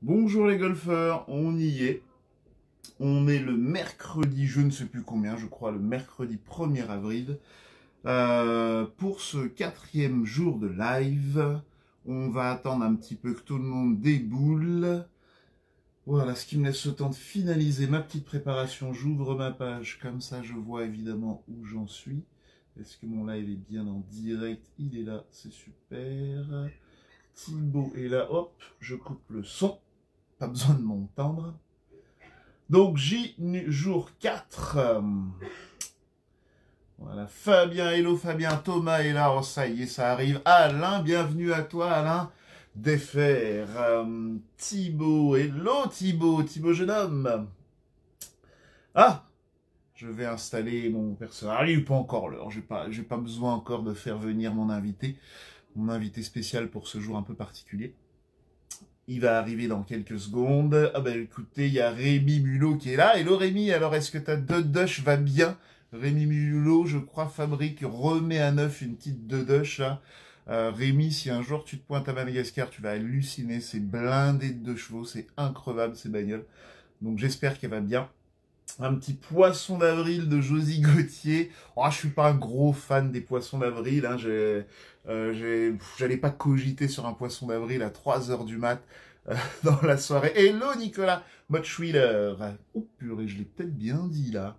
Bonjour les golfeurs, on y est. On est le mercredi, je ne sais plus combien, je crois le mercredi 1er avril. Pour ce 4e jour de live, on va attendre un petit peu que tout le monde déboule. Voilà, ce qui me laisse le temps de finaliser ma petite préparation. J'ouvre ma page, comme ça je vois évidemment où j'en suis. Est-ce que mon live est bien en direct? Il est là, c'est super. Thibaut est là, hop, je coupe le son. Pas besoin de m'entendre. Donc, jour 4. Voilà, Fabien, hello Fabien, Thomas est là, oh ça y est, ça arrive. Alain, bienvenue à toi Alain. Défaire, Thibaut, hello Thibaut jeune homme. Ah, je vais installer mon personnage. Il n'est pas encore l'heure, j'ai pas besoin encore de faire venir mon invité spécial pour ce jour un peu particulier. Il va arriver dans quelques secondes. Ah ben écoutez, il y a Rémi Mulot qui est là. Hello Rémi, alors est-ce que ta Dodoche va bien? Rémi Mulot, je crois, fabrique, remet à neuf une petite Dodoche là. Rémi, si un jour tu te pointes à Madagascar, tu vas halluciner. C'est blindé de 2 chevaux, c'est increvable ces bagnoles. Donc j'espère qu'elle va bien. Un petit poisson d'avril de Josie Gauthier. Oh, je suis pas un gros fan des poissons d'avril. Hein. J'allais pas cogiter sur un poisson d'avril à 3 heures du mat dans la soirée. Hello Nicolas Motschwiller. Oh purée, je l'ai peut-être bien dit là.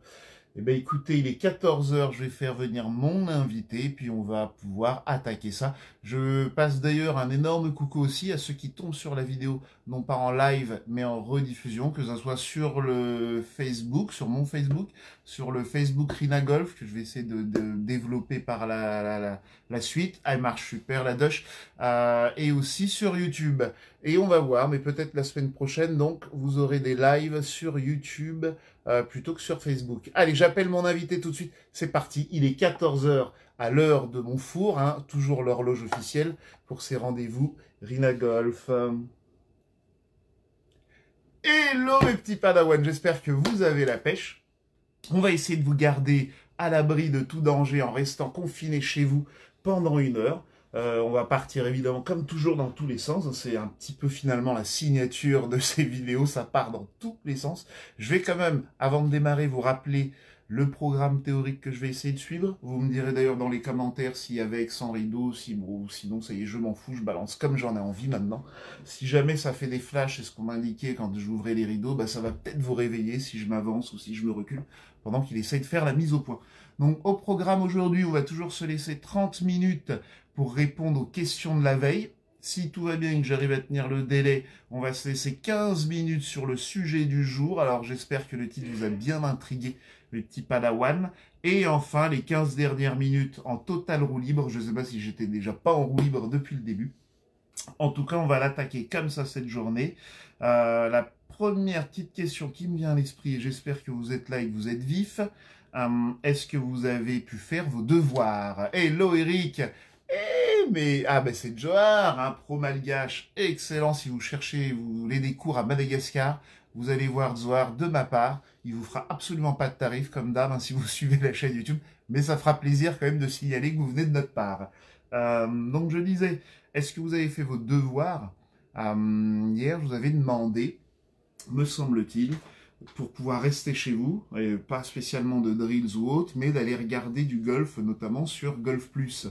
Eh bien écoutez, il est 14 heures, je vais faire venir mon invité, puis on va pouvoir attaquer ça. Je passe d'ailleurs un énorme coucou aussi à ceux qui tombent sur la vidéo, non pas en live, mais en rediffusion, que ce soit sur le Facebook, sur mon Facebook, sur le Facebook Rina Golf, que je vais essayer de développer par la suite. Ah, elle marche super, la doche. Et aussi sur YouTube. Et on va voir, mais peut-être la semaine prochaine, donc, vous aurez des lives sur YouTube, plutôt que sur Facebook. Allez, j'appelle mon invité tout de suite. C'est parti, il est 14 heures à l'heure de mon four, hein, toujours l'horloge officielle pour ces rendez-vous Rina Golf. Hello mes petits padawans, j'espère que vous avez la pêche. On va essayer de vous garder à l'abri de tout danger en restant confiné chez vous pendant 1 heure. On va partir évidemment comme toujours dans tous les sens. C'est un petit peu finalement la signature de ces vidéos. Ça part dans tous les sens. Je vais quand même, avant de démarrer, vous rappeler le programme théorique que je vais essayer de suivre. Vous me direz d'ailleurs dans les commentaires si avec, sans rideau, si bon, sinon ça y est, je m'en fous, je balance comme j'en ai envie maintenant. Si jamais ça fait des flashs, c'est ce qu'on m'indiquait quand j'ouvrais les rideaux, bah ça va peut-être vous réveiller si je m'avance ou si je me recule pendant qu'il essaye de faire la mise au point. Donc au programme aujourd'hui, on va toujours se laisser 30 minutes pour répondre aux questions de la veille. Si tout va bien et que j'arrive à tenir le délai, on va se laisser 15 minutes sur le sujet du jour. Alors j'espère que le titre vous a bien intrigué, les petits padawans. Et enfin, les 15 dernières minutes en total roue libre. Je ne sais pas si j'étais déjà pas en roue libre depuis le début. En tout cas, on va l'attaquer comme ça cette journée. La première petite question qui me vient à l'esprit, et j'espère que vous êtes là et que vous êtes vif. Est-ce que vous avez pu faire vos devoirs? Hello Eric. Mais ben c'est Johar, un pro malgache excellent. Si vous cherchez, vous voulez des cours à Madagascar, vous allez voir Zohar de ma part. Il vous fera absolument pas de tarif comme d'hab, hein, si vous suivez la chaîne YouTube, mais ça fera plaisir quand même de signaler que vous venez de notre part. Donc je disais, est-ce que vous avez fait vos devoirs? Hier, je vous avais demandé, me semble-t-il, pour pouvoir rester chez vous, et pas spécialement de drills ou autre, mais d'aller regarder du golf, notamment sur Golf Plus.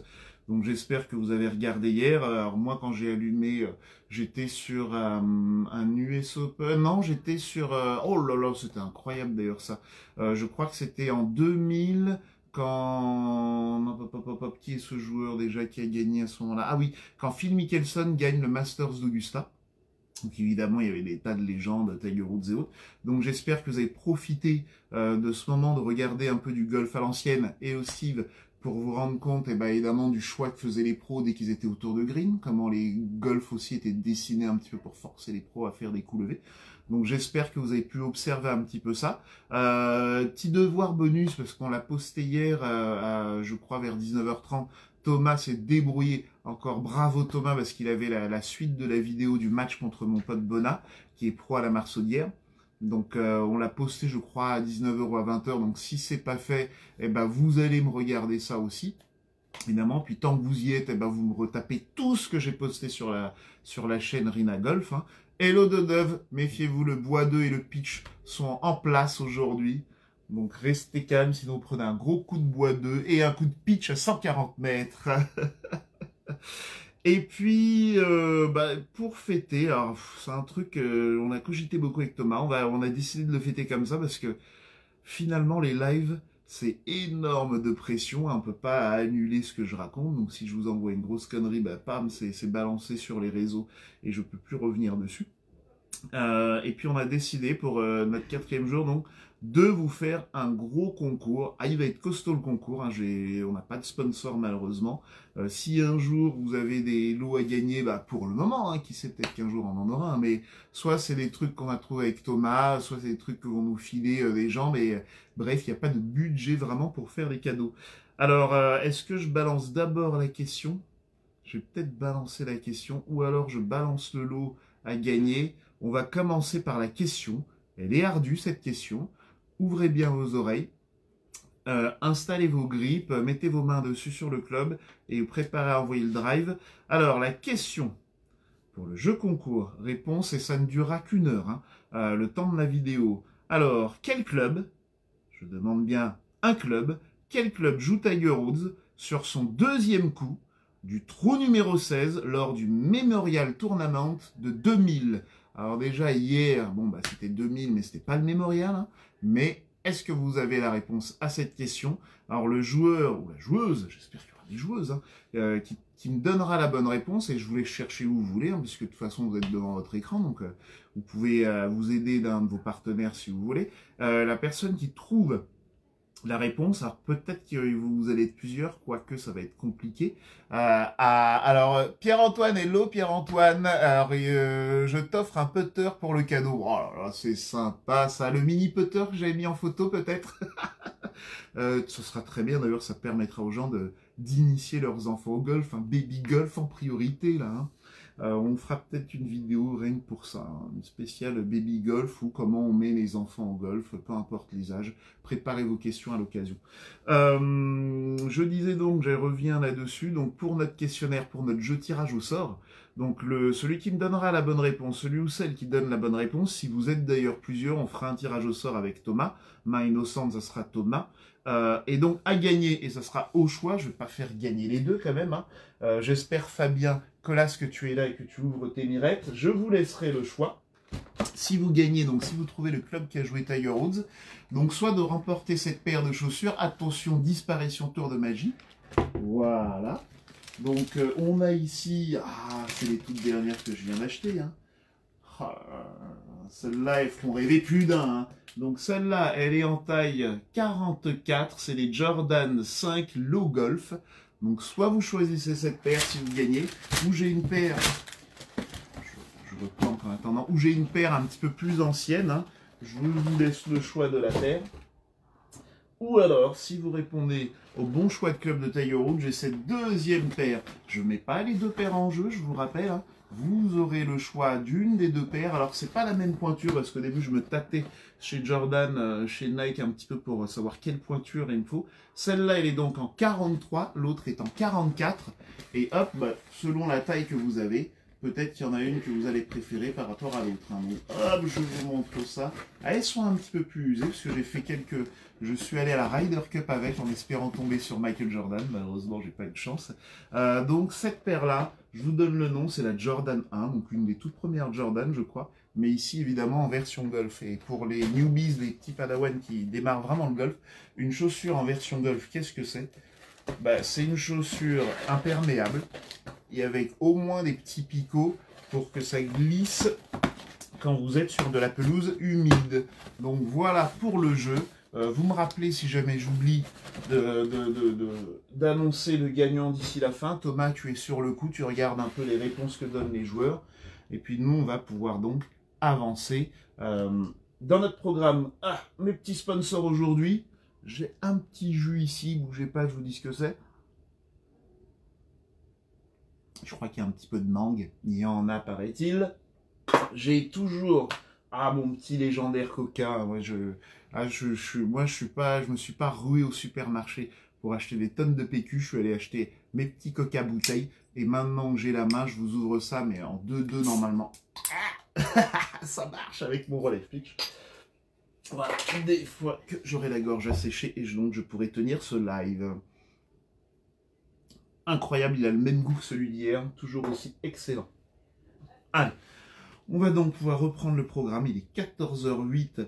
Donc j'espère que vous avez regardé hier. Alors moi, quand j'ai allumé, j'étais sur un US Open. Non, j'étais sur... oh là là, c'était incroyable d'ailleurs ça. Je crois que c'était en 2000 quand... Qui est ce joueur déjà qui a gagné à ce moment-là? Ah oui, quand Phil Mickelson gagne le Masters d'Augusta. Donc évidemment, il y avait des tas de légendes, Tiger Woods et autres. Donc j'espère que vous avez profité de ce moment de regarder un peu du golf à l'ancienne et aussi pour vous rendre compte, évidemment, du choix que faisaient les pros dès qu'ils étaient autour de green, comment les golfs aussi étaient dessinés un petit peu pour forcer les pros à faire des coups levés. Donc j'espère que vous avez pu observer un petit peu ça. Petit devoir bonus, parce qu'on l'a posté hier, je crois vers 19h30, Thomas s'est débrouillé. Encore bravo Thomas, parce qu'il avait la suite de la vidéo du match contre mon pote Bona, qui est pro à la Marsaudière. Donc on l'a posté je crois à 19h ou à 20h, donc si c'est pas fait, vous allez me regarder ça aussi. évidemment. Puis tant que vous y êtes, eh ben, vous me retapez tout ce que j'ai posté sur la chaîne Rina Golf. Hein. Hello de Dove, méfiez-vous, le bois 2 et le pitch sont en place aujourd'hui. Donc restez calme, sinon vous prenez un gros coup de bois 2 et un coup de pitch à 140 mètres. Et puis, pour fêter, alors c'est un truc, on a cogité beaucoup avec Thomas, on a décidé de le fêter comme ça parce que finalement les lives, c'est énorme de pression, hein, on peut pas annuler ce que je raconte, donc si je vous envoie une grosse connerie, pam, c'est balancé sur les réseaux et je peux plus revenir dessus. Et puis on a décidé pour notre 4e jour donc de vous faire un gros concours. Ah, il va être costaud le concours, hein. On n'a pas de sponsor malheureusement. Si un jour vous avez des lots à gagner, pour le moment, hein, qui sait peut-être qu'un jour on en aura, hein, mais soit c'est des trucs qu'on a trouvés avec Thomas, soit c'est des trucs que vont nous filer des gens, mais bref, il n'y a pas de budget vraiment pour faire des cadeaux. Alors, est-ce que je balance d'abord la question? Je vais peut-être balancer la question, ou alors je balance le lot à gagner. On va commencer par la question. Elle est ardue, cette question. Ouvrez bien vos oreilles. Installez vos grippes, mettez vos mains dessus sur le club et préparez à envoyer le drive. Alors, la question pour le jeu concours, réponse, et ça ne durera qu'1 heure, hein, le temps de la vidéo. Alors, quel club, je demande bien un club, quel club joue Tiger Woods sur son 2e coup du trou numéro 16 lors du Memorial Tournament de 2000. Alors déjà hier, c'était 2000, mais c'était pas le Memorial, hein, mais est-ce que vous avez la réponse à cette question? Alors le joueur ou la joueuse, j'espère qu'il y aura des joueuses, hein, qui me donnera la bonne réponse, et je vous laisse chercher où vous voulez, hein, puisque de toute façon vous êtes devant votre écran, donc vous pouvez vous aider d'un de vos partenaires si vous voulez. La personne qui trouve la réponse, alors peut-être que vous allez être plusieurs, quoique ça va être compliqué. Alors, Pierre-Antoine, hello Pierre-Antoine, alors je t'offre un putter pour le cadeau. Oh là là, c'est sympa ça, le mini putter que j'avais mis en photo peut-être. Ce sera très bien, d'ailleurs ça permettra aux gens d'initier leurs enfants au golf, un baby golf en priorité là. Hein. On fera peut-être une vidéo rien que pour ça, hein, une spéciale baby golf ou comment on met les enfants au golf, peu importe les âges. Préparez vos questions à l'occasion. Je disais donc, je reviens là-dessus, donc pour notre questionnaire, pour notre jeu tirage au sort, donc celui qui me donnera la bonne réponse, celui ou celle qui donne la bonne réponse, si vous êtes d'ailleurs plusieurs, on fera un tirage au sort avec Thomas, main innocente, ça sera Thomas, et donc à gagner, et ça sera au choix, je vais pas faire gagner les deux quand même, hein. J'espère Fabien Colas que tu es là et que tu ouvres tes mirettes, je vous laisserai le choix. Si vous gagnez, donc si vous trouvez le club qui a joué Tiger Woods, donc soit de remporter cette paire de chaussures, attention, disparition tour de magie, voilà. Donc on a ici, c'est les toutes dernières que je viens d'acheter, hein. Celles-là, elles font rêver plus d'un, hein. Donc celle-là, elle est en taille 44, c'est les Jordan 5 Low Golf. Donc soit vous choisissez cette paire si vous gagnez, ou j'ai une paire, je reprends en attendant, ou j'ai une paire un petit peu plus ancienne, hein. Je vous laisse le choix de la paire. Ou alors, si vous répondez au bon choix de club de Tiger Woods, j'ai cette 2e paire. Je ne mets pas les 2 paires en jeu, je vous rappelle, hein. Vous aurez le choix d'une des 2 paires. Alors, c'est pas la même pointure, parce qu'au début, je me tâtais chez Jordan, chez Nike, un petit peu pour savoir quelle pointure il me faut. Celle-là, elle est donc en 43, l'autre est en 44. Et hop, selon la taille que vous avez, peut-être qu'il y en a une que vous allez préférer par rapport à l'autre, hein. Donc, hop, je vous montre ça. Elles sont un petit peu plus usées, parce que j'ai fait quelques... Je suis allé à la Ryder Cup avec, en espérant tomber sur Michael Jordan. Malheureusement, j'ai pas eu de chance. Donc, cette paire-là, je vous donne le nom, c'est la Jordan 1, donc une des toutes premières Jordan, je crois. Mais ici, évidemment, en version golf. Et pour les newbies, les petits padawans qui démarrent vraiment le golf, une chaussure en version golf, qu'est-ce que c'est? C'est une chaussure imperméable, et avec au moins des petits picots pour que ça glisse quand vous êtes sur de la pelouse humide. Donc voilà pour le jeu. Vous me rappelez si jamais j'oublie d'annoncer le gagnant d'ici la fin. Thomas, tu es sur le coup, tu regardes un peu les réponses que donnent les joueurs. Et puis nous, on va pouvoir donc avancer dans notre programme. Mes petits sponsors aujourd'hui. J'ai un petit jus ici, bougez pas, je vous dis ce que c'est. Je crois qu'il y a un petit peu de mangue, il y en a paraît-il. J'ai toujours mon petit légendaire Coca. Moi, je me suis pas rué au supermarché pour acheter des tonnes de PQ. Je suis allé acheter mes petits coca bouteilles. Et maintenant que j'ai la main, je vous ouvre ça, mais en 2-2 normalement. Ça marche avec mon relève pitch. Voilà, des fois que j'aurai la gorge asséchée et donc je pourrai tenir ce live. Incroyable, il a le même goût que celui d'hier, toujours aussi excellent. Allez, on va donc pouvoir reprendre le programme. Il est 14h08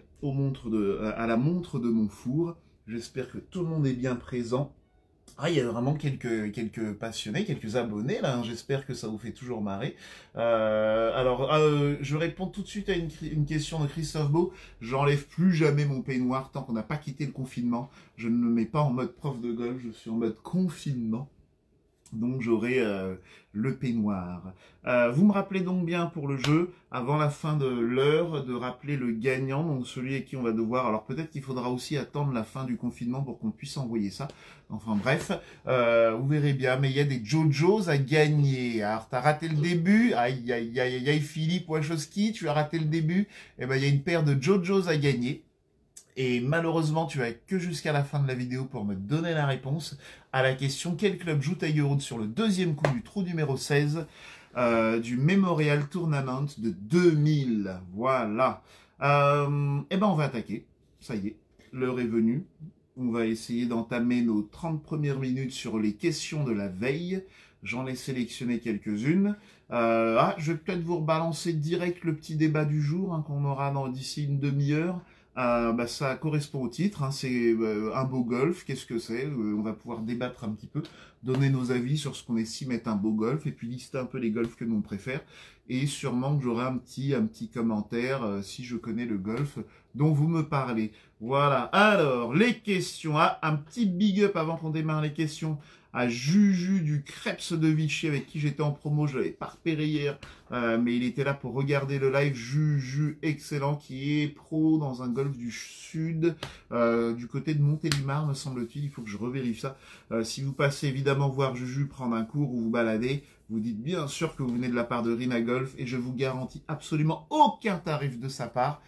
à la montre de mon four. J'espère que tout le monde est bien présent. Ah, il y a vraiment quelques passionnés, quelques abonnés là, hein. J'espère que ça vous fait toujours marrer. Je réponds tout de suite à une question de Christophe Beau. J'enlève plus jamais mon peignoir tant qu'on n'a pas quitté le confinement. Je ne me mets pas en mode prof de golf, je suis en mode confinement. Donc j'aurai le peignoir. Vous me rappelez donc bien pour le jeu, avant la fin de l'heure, de rappeler le gagnant, donc celui à qui on va devoir. Alors peut-être qu'il faudra aussi attendre la fin du confinement pour qu'on puisse envoyer ça. Enfin bref, vous verrez bien, mais il y a des JoJo's à gagner. Alors t'as raté le début, aïe aïe aïe aïe Philippe Wachowski, tu as raté le début. Eh ben il y a une paire de JoJo's à gagner. Et malheureusement, tu as que jusqu'à la fin de la vidéo pour me donner la réponse à la question: quel club joue Tiger Woods sur le deuxième coup du trou numéro 16 du Memorial Tournament de 2000. Voilà. Eh ben, on va attaquer. Ça y est, l'heure est venue. On va essayer d'entamer nos 30 premières minutes sur les questions de la veille. J'en ai sélectionné quelques-unes. Je vais peut-être vous rebalancer direct le petit débat du jour hein, qu'on aura d'ici une demi-heure. Ça correspond au titre, hein, c'est un beau golf, qu'est-ce que c'est, on va pouvoir débattre un petit peu, donner nos avis sur ce qu'on estime être un beau golf, et puis lister un peu les golfs que l'on préfère, et sûrement que j'aurai un petit commentaire si je connais le golf dont vous me parlez. Voilà, alors, les questions, un petit big up avant qu'on démarre les questions, à Juju du Crêpes de Vichy avec qui j'étais en promo, je l'avais pas repéré hier, mais il était là pour regarder le live. Juju, excellent, qui est pro dans un golf du sud, du côté de Montélimar, me semble-t-il. Il faut que je revérifie ça. Si vous passez évidemment voir Juju prendre un cours ou vous balader, vous dites bien sûr que vous venez de la part de Rina Golf et je vous garantis absolument aucun tarif de sa part,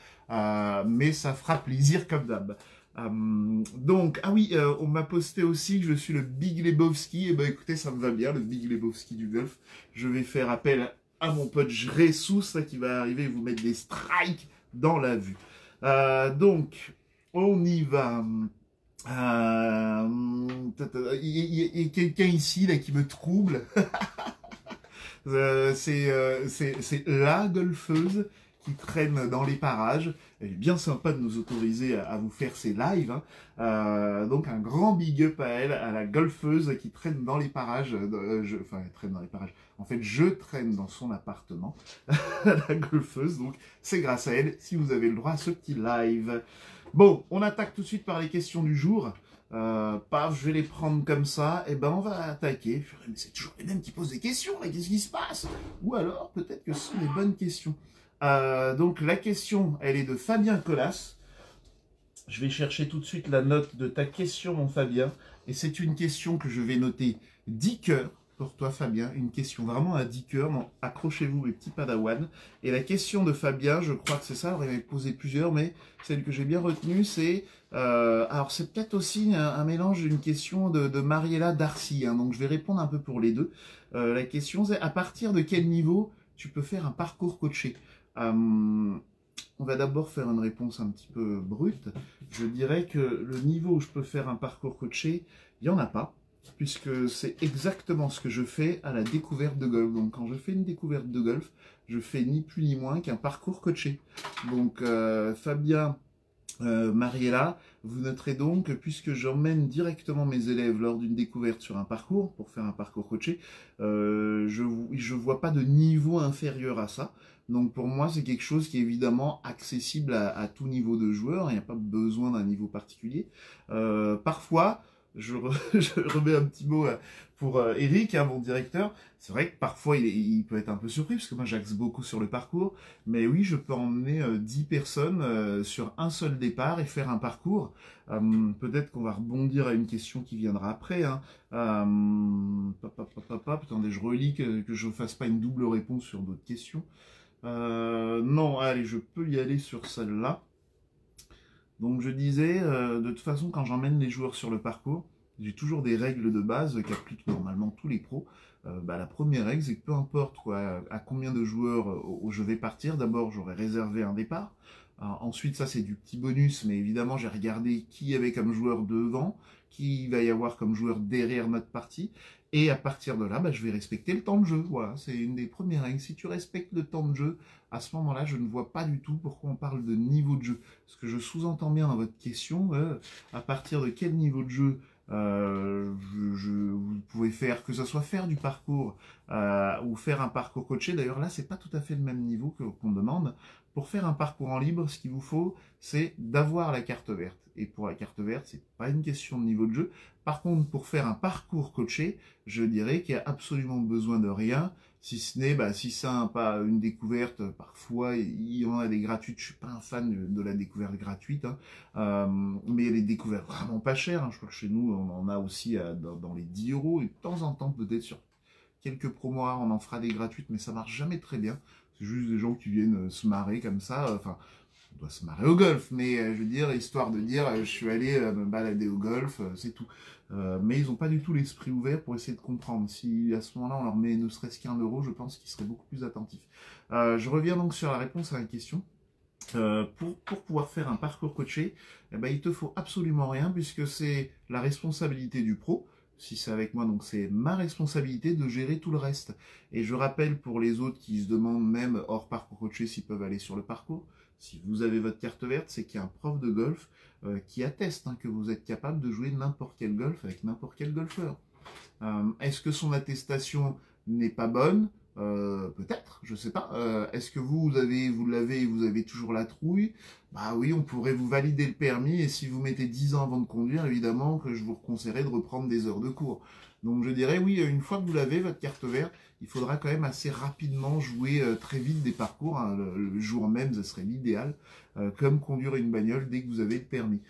mais ça fera plaisir comme d'hab. On m'a posté aussi que je suis le Big Lebowski. Et ben écoutez, ça me va bien, le Big Lebowski du golf. Je vais faire appel à mon pote Jressous, ça qui va arriver et vous mettre des strikes dans la vue. Donc, on y va. Il y a quelqu'un ici là qui me trouble. C'est la golfeuse qui traîne dans les parages. Elle est bien sympa de nous autoriser à vous faire ces lives. Hein. Donc un grand big up à elle, à la golfeuse qui traîne dans les parages. Elle traîne dans les parages. En fait, je traîne dans son appartement. La golfeuse, donc c'est grâce à elle si vous avez le droit à ce petit live. Bon, on attaque tout de suite par les questions du jour. Je vais les prendre comme ça, et ben on va attaquer. Mais c'est toujours les mêmes qui posent des questions, là, qu'est-ce qui se passe? Ou alors, peut-être que ce sont les bonnes questions. Donc la question, elle est de Fabien Colas. Je vais chercher tout de suite la note de ta question, mon Fabien. Et c'est une question que je vais noter 10 cœurs pour toi, Fabien. Une question vraiment à 10 cœurs. Accrochez-vous, les petits padawans. Et la question de Fabien, je crois que c'est ça. Il m'avait posé plusieurs, mais celle que j'ai bien retenue, c'est... alors c'est peut-être aussi un mélange d'une question de Mariella Darcy. Hein, donc je vais répondre un peu pour les deux. La question, c'est à partir de quel niveau tu peux faire un parcours coaché? On va d'abord faire une réponse un petit peu brute. Je dirais que le niveau où je peux faire un parcours coaché, il n'y en a pas, puisque c'est exactement ce que je fais à la découverte de golf. Donc quand je fais une découverte de golf, je fais ni plus ni moins qu'un parcours coaché. Donc Fabien, Mariella, vous noterez donc que puisque j'emmène directement mes élèves lors d'une découverte sur un parcours, pour faire un parcours coaché, je vois pas de niveau inférieur à ça. Donc pour moi, c'est quelque chose qui est évidemment accessible à tout niveau de joueur. Il n'y a pas besoin d'un niveau particulier. Parfois, je remets un petit mot pour Eric, hein, mon directeur. C'est vrai que parfois, il peut être un peu surpris, parce que moi, j'axe beaucoup sur le parcours. Mais oui, je peux emmener 10 personnes sur un seul départ et faire un parcours. Peut-être qu'on va rebondir à une question qui viendra après. Hein. Attendez, je relis que je ne fasse pas une double réponse sur d'autres questions. Non, allez, je peux y aller sur celle-là. Donc je disais, de toute façon, quand j'emmène les joueurs sur le parcours, j'ai toujours des règles de base qu'appliquent normalement tous les pros. La première règle, c'est que peu importe quoi, à combien de joueurs je vais partir, d'abord j'aurai réservé un départ. Ensuite, ça c'est du petit bonus, mais évidemment j'ai regardé qui y avait comme joueur devant, qui il va y avoir comme joueur derrière notre partie, et à partir de là, je vais respecter le temps de jeu. Voilà, c'est une des premières règles. Si tu respectes le temps de jeu, à ce moment-là, je ne vois pas du tout pourquoi on parle de niveau de jeu. Ce que je sous-entends bien dans votre question, à partir de quel niveau de jeu vous pouvez faire, que ce soit faire du parcours ou faire un parcours coaché. D'ailleurs là, c'est pas tout à fait le même niveau qu'on demande. Pour faire un parcours en libre, ce qu'il vous faut, c'est d'avoir la carte verte. Et pour la carte verte, c'est pas une question de niveau de jeu. Par contre, pour faire un parcours coaché, je dirais qu'il y a absolument besoin de rien, si ce n'est, si c'est pas une découverte, parfois il y en a des gratuites, je suis pas un fan de la découverte gratuite, hein. Mais il y a des découvertes vraiment pas chères, hein. Je crois que chez nous on en a aussi dans les 10 euros, et de temps en temps peut-être sur quelques promos on en fera des gratuites, mais ça marche jamais très bien, c'est juste des gens qui viennent se marrer comme ça, enfin on doit se marrer au golf, mais je veux dire, histoire de dire je suis allé me balader au golf, c'est tout. Mais ils n'ont pas du tout l'esprit ouvert pour essayer de comprendre. Si à ce moment-là on leur met ne serait-ce qu'un euro, je pense qu'ils seraient beaucoup plus attentifs. Je reviens donc sur la réponse à la question. Pour pouvoir faire un parcours coaché, il te faut absolument rien, puisque c'est la responsabilité du pro. Si c'est avec moi, donc c'est ma responsabilité de gérer tout le reste. Et je rappelle pour les autres qui se demandent même hors parcours coaché s'ils peuvent aller sur le parcours, si vous avez votre carte verte, c'est qu'il y a un prof de golf qui atteste que vous êtes capable de jouer n'importe quel golf avec n'importe quel golfeur. Est-ce que son attestation n'est pas bonne? Peut-être, je sais pas. Est-ce que vous avez toujours la trouille? Bah oui, on pourrait vous valider le permis, et si vous mettez 10 ans avant de conduire, évidemment que je vous conseillerais de reprendre des heures de cours. Donc je dirais oui, une fois que vous l'avez, votre carte verte, il faudra quand même assez rapidement jouer très vite des parcours, hein. Le jour même, ce serait l'idéal, comme conduire une bagnole dès que vous avez le permis.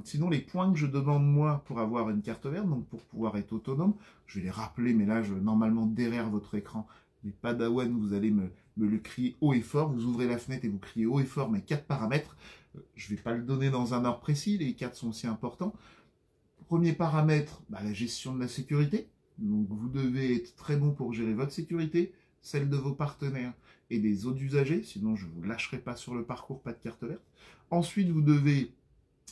Sinon, les points que je demande moi pour avoir une carte verte, donc pour pouvoir être autonome, je vais les rappeler, mais là, normalement derrière votre écran, les padawans, vous allez me le crier haut et fort, vous ouvrez la fenêtre et vous criez haut et fort mes 4 paramètres. Je ne vais pas le donner dans un ordre précis, les 4 sont aussi importants. Premier paramètre, la gestion de la sécurité. Donc vous devez être très bon pour gérer votre sécurité, celle de vos partenaires et des autres usagers, sinon je ne vous lâcherai pas sur le parcours, pas de carte verte. Ensuite, vous devez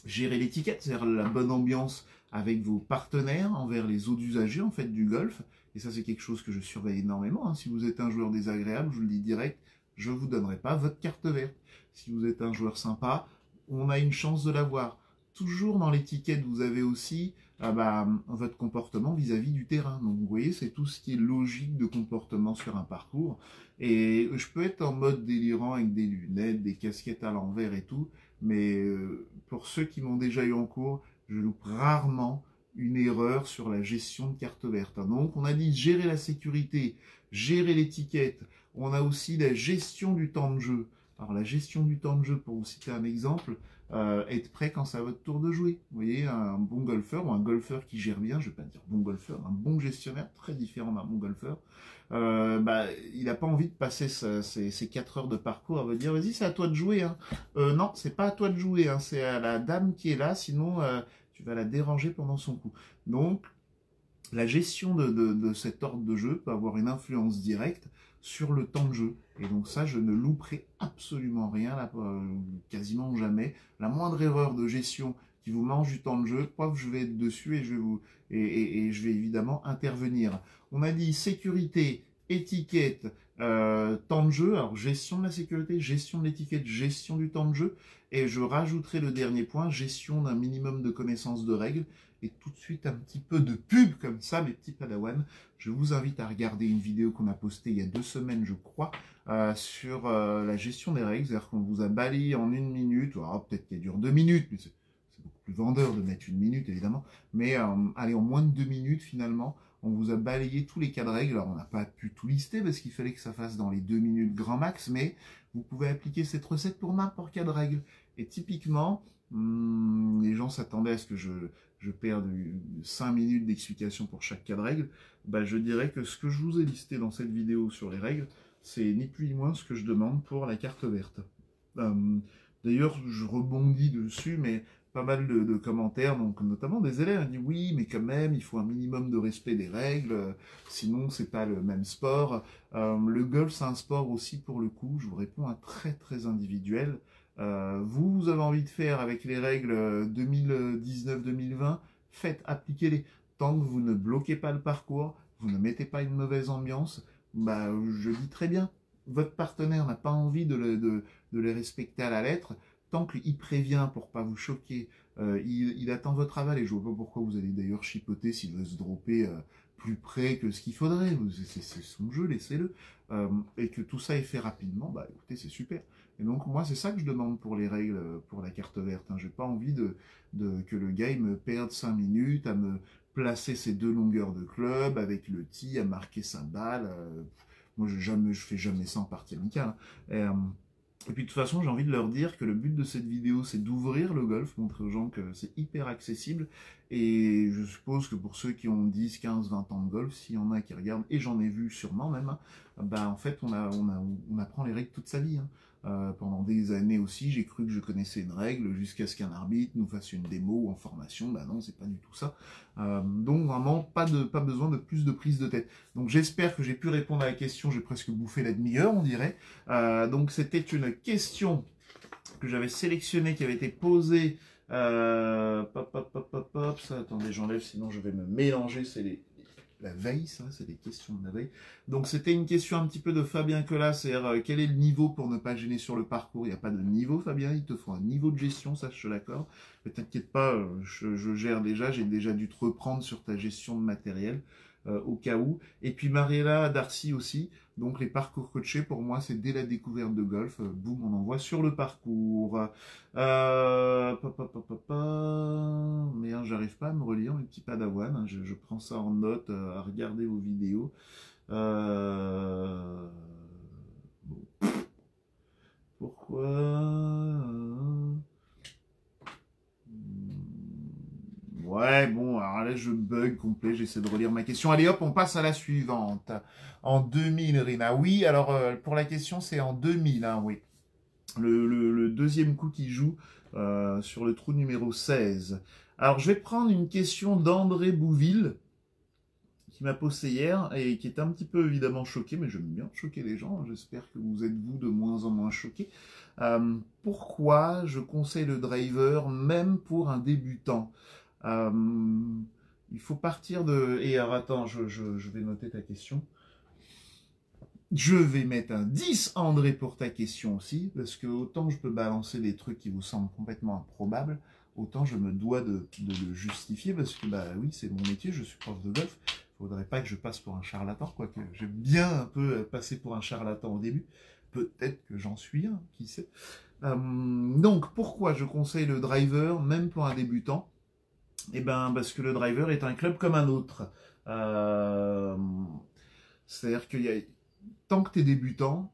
gérer l'étiquette, c'est-à-dire la bonne ambiance avec vos partenaires envers les autres usagers en fait du golf. Et ça, c'est quelque chose que je surveille énormément, hein. Si vous êtes un joueur désagréable, je vous le dis direct, je ne vous donnerai pas votre carte verte. Si vous êtes un joueur sympa, on a une chance de l'avoir. Toujours dans l'étiquette, vous avez aussi votre comportement vis-à-vis du terrain. Donc vous voyez, c'est tout ce qui est logique de comportement sur un parcours. Et je peux être en mode délirant avec des lunettes, des casquettes à l'envers et tout, mais pour ceux qui m'ont déjà eu en cours, je loupe rarement une erreur sur la gestion de carte verte. Donc on a dit gérer la sécurité, gérer l'étiquette, on a aussi la gestion du temps de jeu. Alors la gestion du temps de jeu, pour vous citer un exemple, être prêt quand c'est à votre tour de jouer. Vous voyez, un bon golfeur ou un golfeur qui gère bien, je ne vais pas dire bon golfeur, un bon gestionnaire, très différent d'un bon golfeur, il n'a pas envie de passer ses 4 heures de parcours à vous dire vas-y c'est à toi de jouer, hein. Non, c'est pas à toi de jouer, hein, c'est à la dame qui est là, sinon tu vas la déranger pendant son coup. Donc la gestion de cet ordre de jeu peut avoir une influence directe sur le temps de jeu. Et donc ça, je ne louperai absolument rien, là, quasiment jamais. La moindre erreur de gestion qui vous mange du temps de jeu, je vais être dessus et je vais évidemment intervenir. On a dit sécurité, étiquette, temps de jeu, alors gestion de la sécurité, gestion de l'étiquette, gestion du temps de jeu, et je rajouterai le dernier point, gestion d'un minimum de connaissances de règles. Et tout de suite un petit peu de pub comme ça, mes petits padawans. Je vous invite à regarder une vidéo qu'on a postée il y a 2 semaines, je crois, sur la gestion des règles. C'est-à-dire qu'on vous a balayé en 1 minute, peut-être qu'elle dure 2 minutes, mais c'est beaucoup plus vendeur de mettre 1 minute, évidemment. Mais allez, en moins de 2 minutes, finalement, on vous a balayé tous les cas de règles. Alors, on n'a pas pu tout lister parce qu'il fallait que ça fasse dans les 2 minutes grand max, mais vous pouvez appliquer cette recette pour n'importe quel cas de règle. Et typiquement, les gens s'attendaient à ce que je perde 5 minutes d'explication pour chaque cas de règle. Je dirais que ce que je vous ai listé dans cette vidéo sur les règles, c'est ni plus ni moins ce que je demande pour la carte verte. D'ailleurs, je rebondis dessus, mais pas mal de commentaires, donc notamment des élèves qui disent oui, mais quand même, il faut un minimum de respect des règles, sinon c'est pas le même sport. Le golf, c'est un sport aussi pour le coup, je vous réponds, un très très individuel. Vous avez envie de faire avec les règles 2019-2020, faites, appliquez-les. Tant que vous ne bloquez pas le parcours, vous ne mettez pas une mauvaise ambiance, bah, je dis très bien, votre partenaire n'a pas envie de les respecter à la lettre, tant qu'il prévient pour pas vous choquer, il attend votre aval, et je vois pas pourquoi vous allez d'ailleurs chipoter s'il veut se dropper plus près que ce qu'il faudrait, c'est son jeu, laissez-le, et que tout ça est fait rapidement, bah écoutez, c'est super. Et donc moi c'est ça que je demande pour les règles, pour la carte verte, hein. J'ai pas envie que le gars il me perde 5 minutes à me placer ses 2 longueurs de club avec le tee, à marquer sa balle, moi je fais jamais ça en partie amicale, hein. Et puis de toute façon, j'ai envie de leur dire que le but de cette vidéo, c'est d'ouvrir le golf, montrer aux gens que c'est hyper accessible. Et je suppose que pour ceux qui ont 10, 15, 20 ans de golf, s'il y en a qui regardent, et j'en ai vu sûrement même, hein, bah en fait, on apprend les règles toute sa vie, hein. Pendant des années aussi, j'ai cru que je connaissais une règle jusqu'à ce qu'un arbitre nous fasse une démo en formation. Bah non, c'est pas du tout ça. Donc vraiment, pas besoin de plus de prise de tête. Donc j'espère que j'ai pu répondre à la question. J'ai presque bouffé la demi-heure, on dirait. Donc c'était une question que j'avais sélectionnée, qui avait été posée. Ça, attendez, j'enlève, sinon je vais me mélanger. C'est la veille, ça, c'est des questions de la veille. Donc c'était une question un petit peu de Fabien Colas, c'est-à-dire quel est le niveau pour ne pas gêner sur le parcours. Il n'y a pas de niveau, Fabien, il te faut un niveau de gestion, ça je te l'accorde. Mais t'inquiète pas, je gère déjà, j'ai déjà dû te reprendre sur ta gestion de matériel. Au cas où. Et puis Mariella Darcy aussi. Donc les parcours coachés, pour moi, c'est dès la découverte de golf. Boum, on envoie sur le parcours. Mais j'arrive pas à me relire, mes petits padawans. Hein. Je prends ça en note, à regarder vos vidéos. Bon. Pourquoi Ouais, bon, alors là, je bug complet, j'essaie de relire ma question. Allez hop, on passe à la suivante. En 2000, Rina. Oui, alors, pour la question, c'est en 2000, hein, oui. Le deuxième coup qui joue sur le trou numéro 16. Alors, je vais prendre une question d'André Bouville, qui m'a posé hier, et qui est un petit peu, évidemment, choqué, mais j'aime bien choquer les gens. J'espère que vous êtes, vous, de moins en moins choqués. Pourquoi je conseille le driver, même pour un débutant? Il faut partir de... Et alors attends, je vais noter ta question. Je vais mettre un 10, André, pour ta question aussi, parce que autant je peux balancer des trucs qui vous semblent complètement improbables, autant je me dois de le justifier, parce que bah oui, c'est mon métier, je suis prof de golf. Faudrait pas que je passe pour un charlatan, quoique j'aime bien un peu passer pour un charlatan au début. Peut-être que j'en suis un, qui sait. Donc, pourquoi je conseille le driver, même pour un débutant? Eh ben, parce que le driver est un club comme un autre. C'est-à-dire que tant que tu es débutant,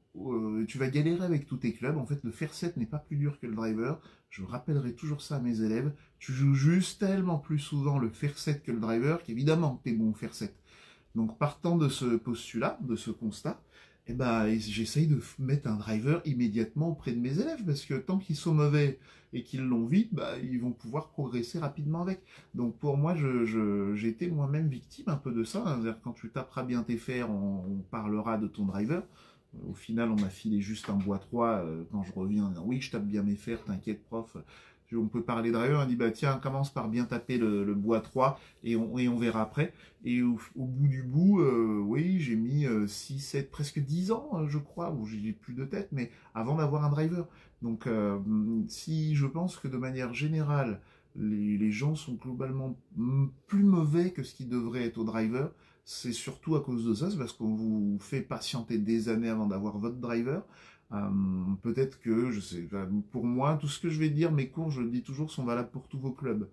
tu vas galérer avec tous tes clubs. En fait, le fair set n'est pas plus dur que le driver. Je rappellerai toujours ça à mes élèves. Tu joues juste tellement plus souvent le fair set que le driver qu'évidemment, tu es bon au fair set. Donc, partant de ce postulat, de ce constat, eh ben, j'essaye de mettre un driver immédiatement auprès de mes élèves, parce que tant qu'ils sont mauvais et qu'ils l'ont vite, bah, ils vont pouvoir progresser rapidement avec. Donc pour moi, j'ai été moi-même victime un peu de ça. Hein. C'est-à-dire, quand tu taperas bien tes fers, on parlera de ton driver. Au final, on m'a filé juste un bois 3 quand je reviens en disant oui, je tape bien mes fers, t'inquiète prof. On peut parler driver, on dit bah tiens, commence par bien taper le bois 3 et on verra après. Et au bout du bout, oui, j'ai mis 6, 7, presque 10 ans, je crois, où j'ai plus de tête, mais avant d'avoir un driver. Donc si je pense que de manière générale, les gens sont globalement plus mauvais que ce qu'ils devraient être au driver, c'est surtout à cause de ça, c'est parce qu'on vous fait patienter des années avant d'avoir votre driver. Peut-être que, je sais, pour moi, tout ce que je vais dire, mes cours, je le dis toujours, sont valables pour tous vos clubs.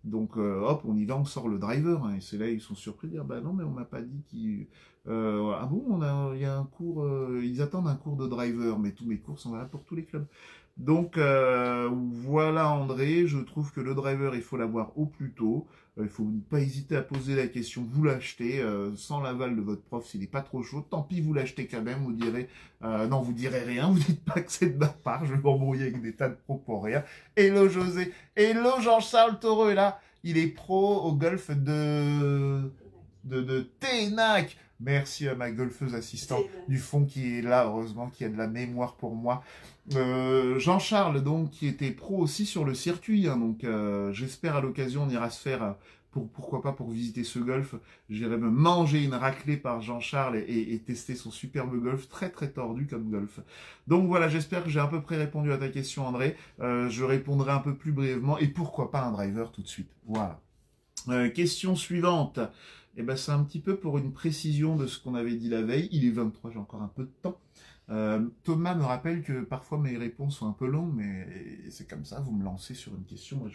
Donc, hop, on y va, on sort le driver, hein, et c'est là ils sont surpris de dire, bah non, mais on m'a pas dit Ah bon, il y a un cours, ils attendent un cours de driver, mais tous mes cours sont valables pour tous les clubs. Donc voilà André, je trouve que le driver il faut l'avoir au plus tôt. Il faut pas hésiter à poser la question, vous l'achetez sans l'aval de votre prof s'il n'est pas trop chaud. Tant pis, vous l'achetez quand même, vous direz non, vous direz rien, vous dites pas que c'est de ma part, je vais m'embrouiller avec des tas de pros pour rien. Hello José, hello Jean-Charles Taureau est là, il est pro au golf de Ténac. Merci à ma golfeuse assistante du fond qui est là, heureusement, qui a de la mémoire pour moi. Jean-Charles, donc, qui était pro aussi sur le circuit, hein, donc j'espère à l'occasion on ira se faire, pourquoi pas pour visiter ce golf, j'irai me manger une raclée par Jean-Charles et tester son superbe golf, très très tordu comme golf. Donc voilà, j'espère que j'ai à peu près répondu à ta question André, je répondrai un peu plus brièvement, et pourquoi pas un driver tout de suite, voilà. Question suivante. Eh ben, c'est un petit peu pour une précision de ce qu'on avait dit la veille. Il est 23, j'ai encore un peu de temps. Thomas me rappelle que parfois mes réponses sont un peu longues, mais c'est comme ça, vous me lancez sur une question et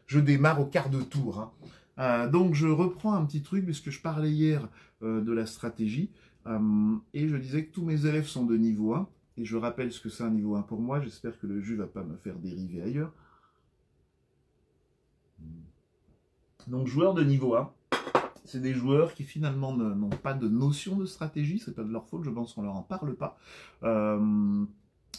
je démarre au quart de tour. Hein. Donc je reprends un petit truc, puisque je parlais hier de la stratégie, et je disais que tous mes élèves sont de niveau 1, et je rappelle ce que c'est un niveau 1 pour moi, j'espère que le jus va pas me faire dériver ailleurs. Donc joueurs de niveau 1, c'est des joueurs qui finalement n'ont pas de notion de stratégie, c'est pas de leur faute, je pense qu'on leur en parle pas.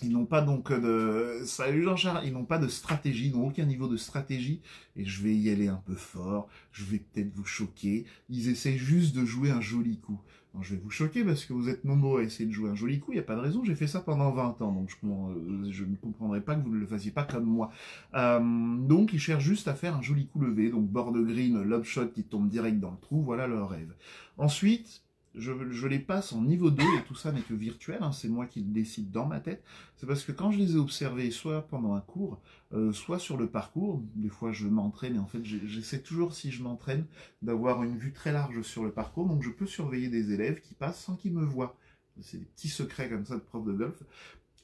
Ils n'ont pas donc de... Salut Jean-Charles, ils n'ont pas de stratégie, ils n'ont aucun niveau de stratégie, et je vais y aller un peu fort, je vais peut-être vous choquer, ils essaient juste de jouer un joli coup. Alors, je vais vous choquer parce que vous êtes nombreux à essayer de jouer un joli coup, il n'y a pas de raison, j'ai fait ça pendant 20 ans, donc je ne comprendrai pas que vous ne le fassiez pas comme moi. Donc ils cherchent juste à faire un joli coup levé, donc bord de green, lob shot qui tombe direct dans le trou, voilà leur rêve. Ensuite, je les passe en niveau 2, et tout ça n'est que virtuel, hein, c'est moi qui le décide dans ma tête. C'est parce que quand je les ai observés, soit pendant un cours, soit sur le parcours, des fois je m'entraîne, et en fait j'essaie toujours, si je m'entraîne, d'avoir une vue très large sur le parcours, donc je peux surveiller des élèves qui passent sans qu'ils me voient. C'est des petits secrets comme ça de prof de golf.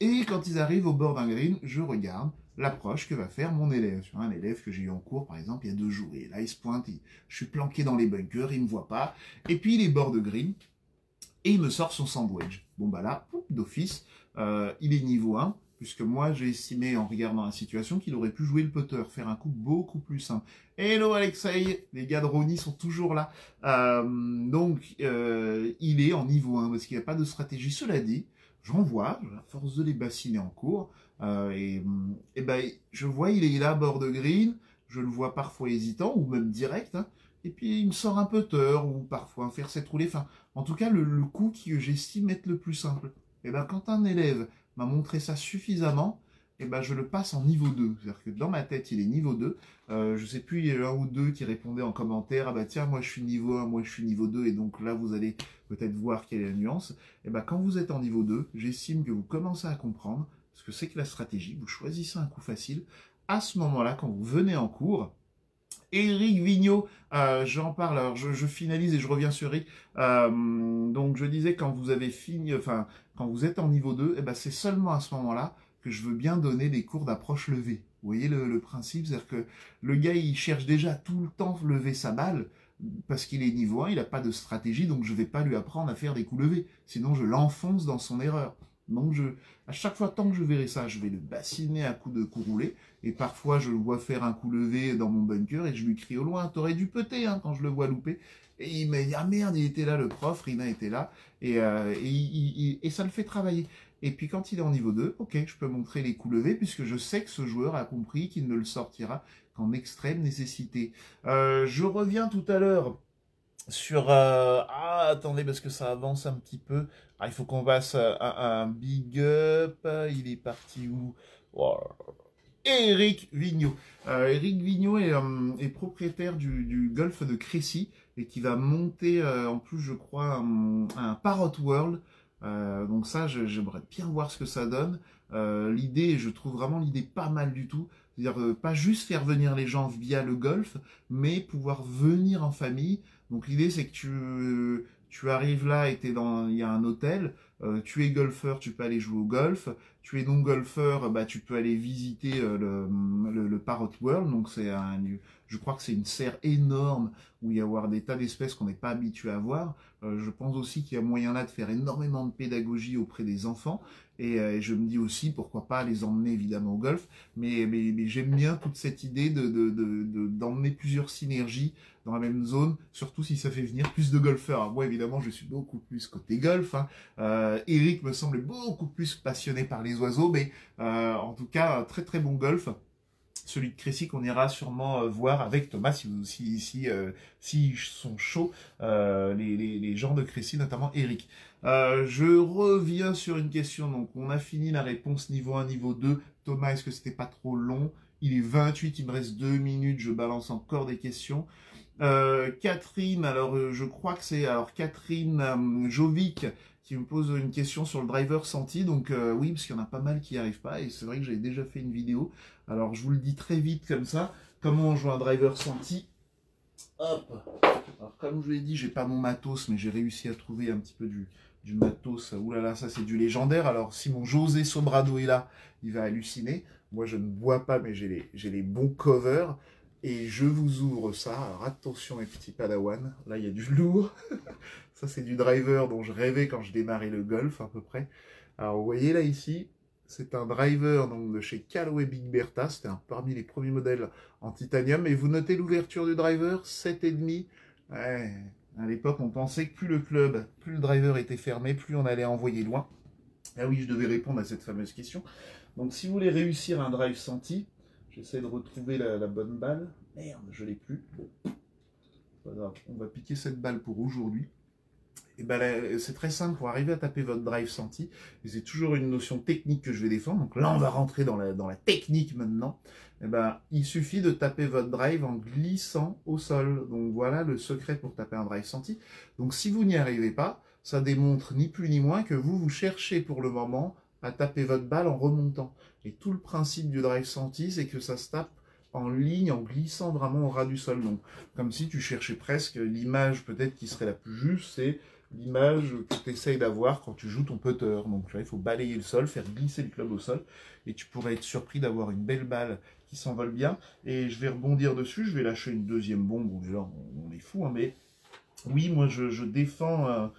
Et quand ils arrivent au bord d'un green, je regarde l'approche que va faire mon élève. Sur un élève que j'ai eu en cours, par exemple, il y a 2 jours. Et là, il se pointe, je suis planqué dans les bunkers, il ne me voit pas. Et puis, il est bord de green, et il me sort son sandwich. Bon, bah là, d'office, il est niveau 1, puisque moi, j'ai estimé, en regardant la situation, qu'il aurait pu jouer le putter, faire un coup beaucoup plus simple. Hello Alexei, les gars de Rony sont toujours là. Donc, il est en niveau 1, parce qu'il n'y a pas de stratégie. Cela dit, j'en vois, à force de les bassiner en cours, et ben, je vois, il est là, bord de green, je le vois parfois hésitant, ou même direct, hein, et puis il me sort un putter, ou parfois un faire 7 roulé, enfin, en tout cas, le coup que j'estime être le plus simple. Et ben, quand un élève m'a montré ça suffisamment, et ben, je le passe en niveau 2. C'est-à-dire que dans ma tête, il est niveau 2. Je sais plus, il y a un ou deux qui répondaient en commentaire, ah bah tiens, moi je suis niveau 1, moi je suis niveau 2, et donc là, vous allez peut-être voir quelle est la nuance. Et ben, quand vous êtes en niveau 2, j'estime que vous commencez à comprendre ce que c'est que la stratégie. Vous choisissez un coup facile. À ce moment-là, quand vous venez en cours, Eric Vigneault, j'en parle, alors je finalise et je reviens sur Eric. Donc je disais, quand vous avez fini, enfin, quand vous êtes en niveau 2, eh ben, c'est seulement à ce moment-là que je veux bien donner des cours d'approche levée. Vous voyez le principe, c'est-à-dire que le gars, il cherche déjà tout le temps lever sa balle, parce qu'il est niveau 1, il n'a pas de stratégie, donc je ne vais pas lui apprendre à faire des coups levés. Sinon, je l'enfonce dans son erreur. Donc, à chaque fois, tant que je verrai ça, je vais le bassiner à coups de coup roulé. Et parfois, je le vois faire un coup levé dans mon bunker et je lui crie au loin, t'aurais dû putter, hein, quand je le vois louper. Et il m'a dit, ah merde, il était là, le prof, Rina était là. Et ça le fait travailler. Et puis, quand il est en niveau 2, ok, je peux montrer les coups levés puisque je sais que ce joueur a compris qu'il ne le sortira qu'en extrême nécessité. Je reviens tout à l'heure sur... Ah, attendez, parce que ça avance un petit peu. Ah, il faut qu'on passe à un big up. Il est parti où? Oh. Eric Vigneault. Eric Vigneault est propriétaire du golf de Crécy et qui va monter, en plus, je crois, un Parrot World. Donc ça, j'aimerais bien voir ce que ça donne. L'idée, je trouve vraiment l'idée pas mal du tout. C'est-à-dire pas juste faire venir les gens via le golf, mais pouvoir venir en famille. Donc l'idée, c'est que tu arrives là et il y a un hôtel, tu es golfeur, tu peux aller jouer au golf, tu es non golfeur, bah, tu peux aller visiter le Parrot World. Donc je crois que c'est une serre énorme où il y a avoir des tas d'espèces qu'on n'est pas habitué à voir. Je pense aussi qu'il y a moyen là de faire énormément de pédagogie auprès des enfants. Et je me dis aussi, pourquoi pas les emmener évidemment au golf. Mais j'aime bien toute cette idée d'emmener plusieurs synergies dans la même zone, surtout si ça fait venir plus de golfeurs. Alors moi, évidemment, je suis beaucoup plus côté golf. Hein. Eric me semble beaucoup plus passionné par les oiseaux, mais en tout cas, un très très bon golf. Celui de Crécy qu'on ira sûrement voir avec Thomas si sont chauds, les gens de Crécy, notamment Eric. Je reviens sur une question, donc on a fini la réponse niveau 1, niveau 2. Thomas, est-ce que c'était pas trop long? Il est 28, il me reste 2 minutes, je balance encore des questions. Catherine, alors je crois que c'est Catherine Jovic qui me pose une question sur le driver senti. Donc oui, parce qu'il y en a pas mal qui n'y arrivent pas, et c'est vrai que j'avais déjà fait une vidéo. Alors je vous le dis très vite comme ça, comment on joue un driver senti. Hop. Alors comme je vous l'ai dit, j'ai pas mon matos, mais j'ai réussi à trouver un petit peu du matos. Ouh là là, ça c'est du légendaire. Alors si mon José Sobrado est là, il va halluciner. Moi je ne bois pas, mais j'ai les bons covers. Et je vous ouvre ça. Alors attention mes petits padawans, là il y a du lourd. Ça c'est du driver dont je rêvais quand je démarrais le golf à peu près. Alors vous voyez là ici, c'est un driver donc, de chez Callaway Big Bertha. C'était parmi les premiers modèles en titanium. Et vous notez l'ouverture du driver, 7,5. Ouais, à l'époque on pensait que plus le driver était fermé, plus on allait envoyer loin. Ah oui, je devais répondre à cette fameuse question. Donc si vous voulez réussir un drive senti, j'essaie de retrouver la bonne balle. Merde, je l'ai plus. Bon. Pas grave. On va piquer cette balle pour aujourd'hui. Et ben c'est très simple pour arriver à taper votre drive senti. Et c'est toujours une notion technique que je vais défendre. Donc là, on va rentrer dans la technique maintenant. Et ben, il suffit de taper votre drive en glissant au sol. Donc voilà le secret pour taper un drive senti. Donc si vous n'y arrivez pas, ça démontre ni plus ni moins que vous cherchez pour le moment à taper votre balle en remontant. Et tout le principe du drive senti, c'est que ça se tape en ligne, en glissant vraiment au ras du sol. Donc, comme si tu cherchais presque l'image peut-être qui serait la plus juste, c'est l'image que tu essayes d'avoir quand tu joues ton putter. Donc là, il faut balayer le sol, faire glisser le club au sol, et tu pourrais être surpris d'avoir une belle balle qui s'envole bien. Et je vais rebondir dessus, je vais lâcher une deuxième bombe. Bon, déjà, on est fou, hein, mais oui, moi, je défends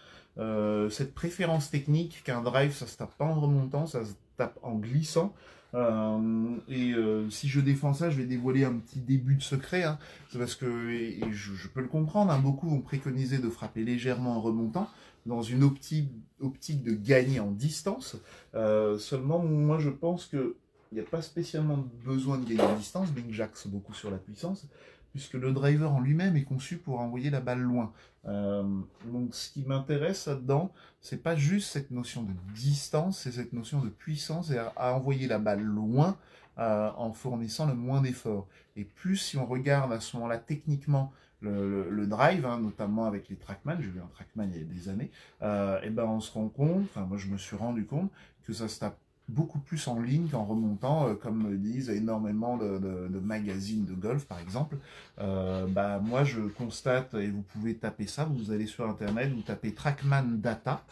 cette préférence technique qu'un drive, ça se tape pas en remontant, ça se tape en glissant. Si je défends ça, je vais dévoiler un petit début de secret. Hein. C'est parce que, et je peux le comprendre, hein, beaucoup vont préconiser de frapper légèrement en remontant, dans une optique de gagner en distance. Seulement, moi, je pense que il n'y a pas spécialement besoin de gagner en distance, bien que j'axe beaucoup sur la puissance, puisque le driver en lui-même est conçu pour envoyer la balle loin. Donc ce qui m'intéresse là-dedans, c'est pas juste cette notion de distance, c'est cette notion de puissance et à envoyer la balle loin en fournissant le moins d'efforts. Et plus si on regarde à ce moment-là techniquement le drive, hein, notamment avec les Trackman, j'ai vu un Trackman il y a des années, et ben on se rend compte, enfin moi je me suis rendu compte que ça se tape beaucoup plus en ligne qu'en remontant, comme le disent énormément de magazines de golf, par exemple. Moi, je constate, et vous pouvez taper ça, vous allez sur Internet, vous tapez Trackman Data.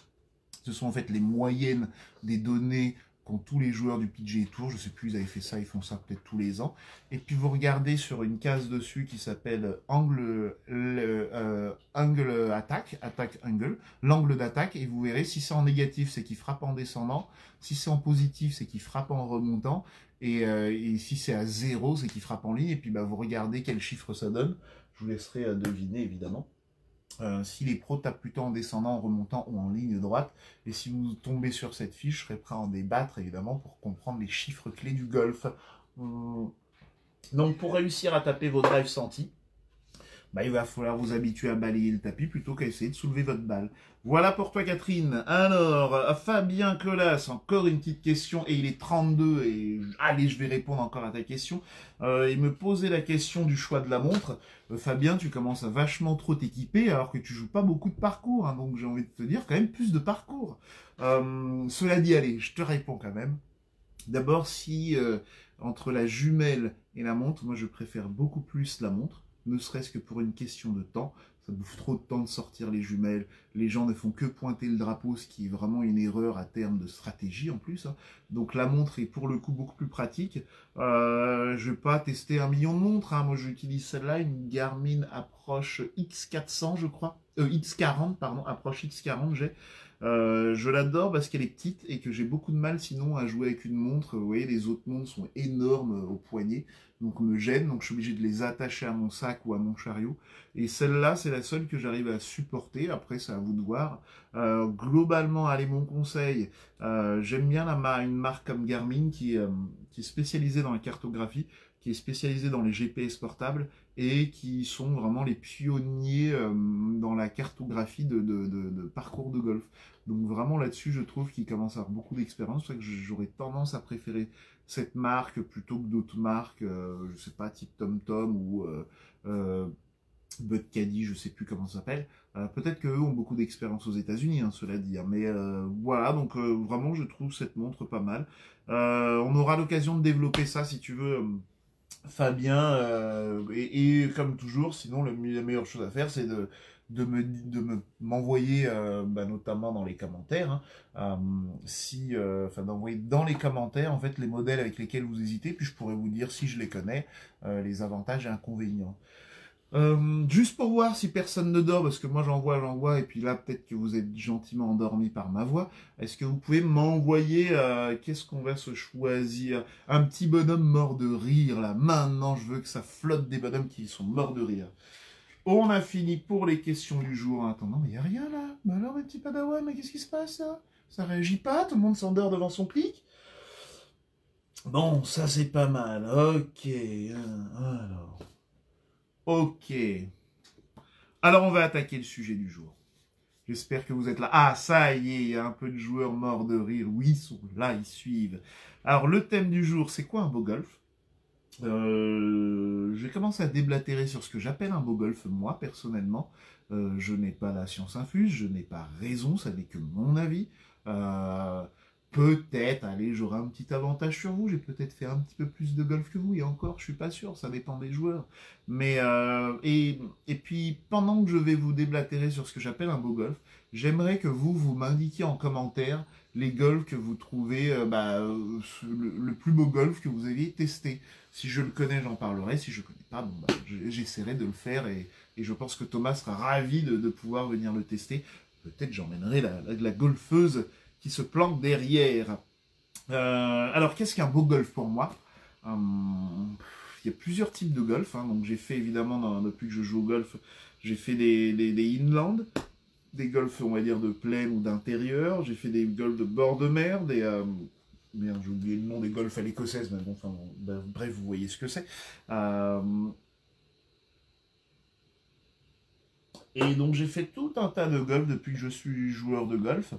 Ce sont en fait les moyennes des données qu'ont tous les joueurs du PGA Tour. Je ne sais plus, ils avaient fait ça, ils font ça peut-être tous les ans. Et puis vous regardez sur une case dessus qui s'appelle angle attack angle, l'angle d'attaque, et vous verrez si c'est en négatif, c'est qu'il frappe en descendant, si c'est en positif, c'est qu'il frappe en remontant, et si c'est à 0, c'est qu'il frappe en ligne, et puis vous regardez quel chiffre ça donne. Je vous laisserai deviner évidemment. Si les pros tapent plutôt en descendant, en remontant ou en ligne droite. Et si vous tombez sur cette fiche, je serai prêt à en débattre évidemment pour comprendre les chiffres clés du golf. Donc pour réussir à taper vos drives sentis, il va falloir vous habituer à balayer le tapis plutôt qu'à essayer de soulever votre balle. Voilà pour toi Catherine. Alors, Fabien Colas, encore une petite question, et il est 32, et allez, je vais répondre encore à ta question. Il me posait la question du choix de la montre. Fabien, tu commences à vachement trop t'équiper alors que tu joues pas beaucoup de parcours, hein, donc j'ai envie de te dire quand même plus de parcours. Cela dit, allez, je te réponds quand même. D'abord, si entre la jumelle et la montre, moi je préfère beaucoup plus la montre. ne serait-ce que pour une question de temps. Ça bouffe trop de temps de sortir les jumelles. Les gens ne font que pointer le drapeau, ce qui est vraiment une erreur à terme de stratégie en plus, hein. Donc la montre est pour le coup beaucoup plus pratique. Je vais pas tester 1 million de montres, hein. Moi j'utilise celle-là, une Garmin Approche X400 je crois. X40, pardon, Approche X40 j'ai. Je l'adore parce qu'elle est petite et que j'ai beaucoup de mal sinon à jouer avec une montre. Vous voyez, les autres montres sont énormes au poignet, donc me gênent, donc je suis obligé de les attacher à mon sac ou à mon chariot. Et celle-là, c'est la seule que j'arrive à supporter. Après, c'est à vous de voir. Globalement, allez, mon conseil, j'aime bien une marque comme Garmin qui est spécialisée dans la cartographie, qui est spécialisée dans les GPS portables et qui sont vraiment les pionniers dans la cartographie de parcours de golf. Donc vraiment là-dessus, je trouve qu'ils commencent à avoir beaucoup d'expérience, c'est pour ça que j'aurais tendance à préférer cette marque plutôt que d'autres marques, je sais pas, type TomTom ou Bud Caddy, je sais plus comment ça s'appelle. Peut-être qu'eux ont beaucoup d'expérience aux États-Unis, hein, cela dit. Hein, mais voilà, donc vraiment, je trouve cette montre pas mal. On aura l'occasion de développer ça si tu veux. Fabien, et comme toujours, sinon la meilleure chose à faire, c'est m'envoyer, notamment dans les commentaires, hein, d'envoyer dans les commentaires en fait les modèles avec lesquels vous hésitez, puis je pourrais vous dire si je les connais, les avantages et inconvénients. Juste pour voir si personne ne dort, parce que moi j'en vois, et puis là peut-être que vous êtes gentiment endormi par ma voix. Est-ce que vous pouvez m'envoyer, qu'est-ce qu'on va se choisir? Un petit bonhomme mort de rire, là. Maintenant, je veux que ça flotte des bonhommes qui sont morts de rire. On a fini pour les questions du jour. Attends, non, mais y a rien là. Mais alors, mes petits padawans, mais qu'est-ce qui se passe là? Ça réagit pas, tout le monde s'endort devant son clic. Bon, ça c'est pas mal. Ok, alors... Ok. Alors on va attaquer le sujet du jour. J'espère que vous êtes là. Ah, ça y est, il y a un peu de joueurs morts de rire. Oui, ils sont là, ils suivent. Alors le thème du jour, c'est quoi un beau golf? Je vais commencer à déblatérer sur ce que j'appelle un beau golf, moi, personnellement. Je n'ai pas la science infuse, je n'ai pas raison, ça n'est que mon avis. Peut-être, allez, j'aurai un petit avantage sur vous, j'ai peut-être fait un petit peu plus de golf que vous, et encore, je suis pas sûr, ça dépend des joueurs. Mais, et puis, pendant que je vais vous déblatérer sur ce que j'appelle un beau golf, j'aimerais que vous m'indiquiez en commentaire les golfs que vous trouvez le plus beau golf que vous aviez testé. Si je le connais, j'en parlerai, si je ne connais pas, j'essaierai de le faire, et je pense que Thomas sera ravi de pouvoir venir le tester. Peut-être j'emmènerai la golfeuse qui se planque derrière. Alors, qu'est-ce qu'un beau golf pour moi? Il y a plusieurs types de golf. Hein. Donc, j'ai fait évidemment, depuis que je joue au golf, j'ai fait des inland, des golfs, on va dire, de plaine ou d'intérieur. J'ai fait des golfs de bord de mer, merde, j'ai oublié le nom des golfs à l'écossaise, mais bon, bref, vous voyez ce que c'est. Et donc, j'ai fait tout un tas de golf depuis que je suis joueur de golf.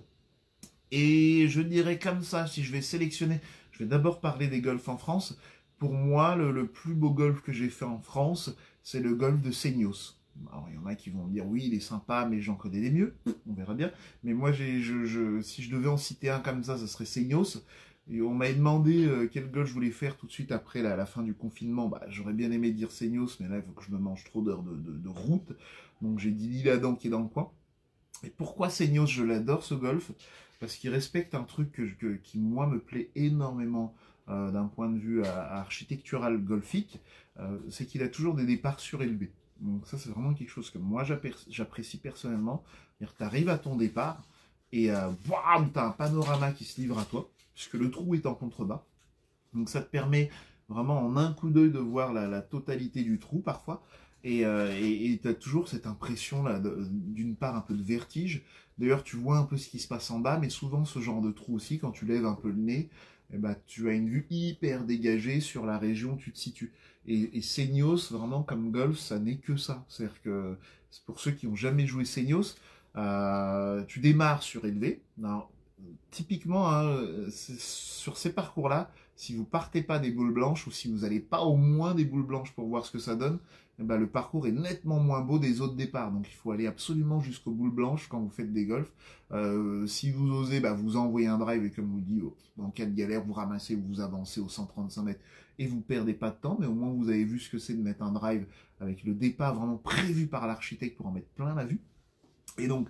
Et je dirais comme ça, si je vais sélectionner, je vais d'abord parler des golfs en France. Pour moi, le plus beau golf que j'ai fait en France, c'est le golf de Seignos. Alors, il y en a qui vont me dire, oui, il est sympa, mais j'en connais des mieux. On verra bien. Mais moi, si je devais en citer un comme ça serait Seignos. Et on m'avait demandé quel golf je voulais faire tout de suite après la fin du confinement. J'aurais bien aimé dire Seignos, mais là, il faut que je me mange trop d'heures de route. Donc, j'ai dit l'Isle-Adam qui est dans le coin. Et pourquoi Seignos, je l'adore ce golf? Parce qu'il respecte un truc qui moi me plaît énormément d'un point de vue architectural golfique, c'est qu'il a toujours des départs surélevés. Donc ça c'est vraiment quelque chose que moi j'apprécie personnellement. Tu arrives à ton départ et tu as un panorama qui se livre à toi, puisque le trou est en contrebas. Donc ça te permet vraiment en un coup d'œil de voir la totalité du trou parfois. Et tu as toujours cette impression là d'une part un peu de vertige. D'ailleurs tu vois un peu ce qui se passe en bas, mais souvent ce genre de trou aussi, quand tu lèves un peu le nez, tu as une vue hyper dégagée sur la région où tu te situes. Et Seignos, vraiment comme golf, ça n'est que ça. C'est-à-dire que pour ceux qui n'ont jamais joué Seignos, tu démarres surélevé. Alors, typiquement, hein, sur ces parcours-là, si vous partez pas des boules blanches ou si vous n'allez pas au moins des boules blanches pour voir ce que ça donne, eh ben, le parcours est nettement moins beau des autres départs. Donc il faut aller absolument jusqu'aux boules blanches quand vous faites des golfs. Si vous osez, bah, vous envoyez un drive et comme je vous dis, en cas de galère, vous ramassez ou vous avancez aux 135 mètres et vous perdez pas de temps, mais au moins vous avez vu ce que c'est de mettre un drive avec le départ vraiment prévu par l'architecte pour en mettre plein la vue. Et donc,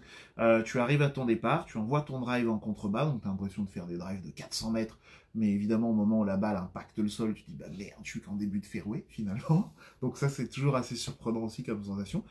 tu arrives à ton départ, tu envoies ton drive en contrebas, donc tu as l'impression de faire des drives de 400 mètres, mais évidemment, au moment où la balle impacte le sol, tu te dis, bah merde, je suis qu'en début de fairway, finalement. Donc ça, c'est toujours assez surprenant aussi comme sensation.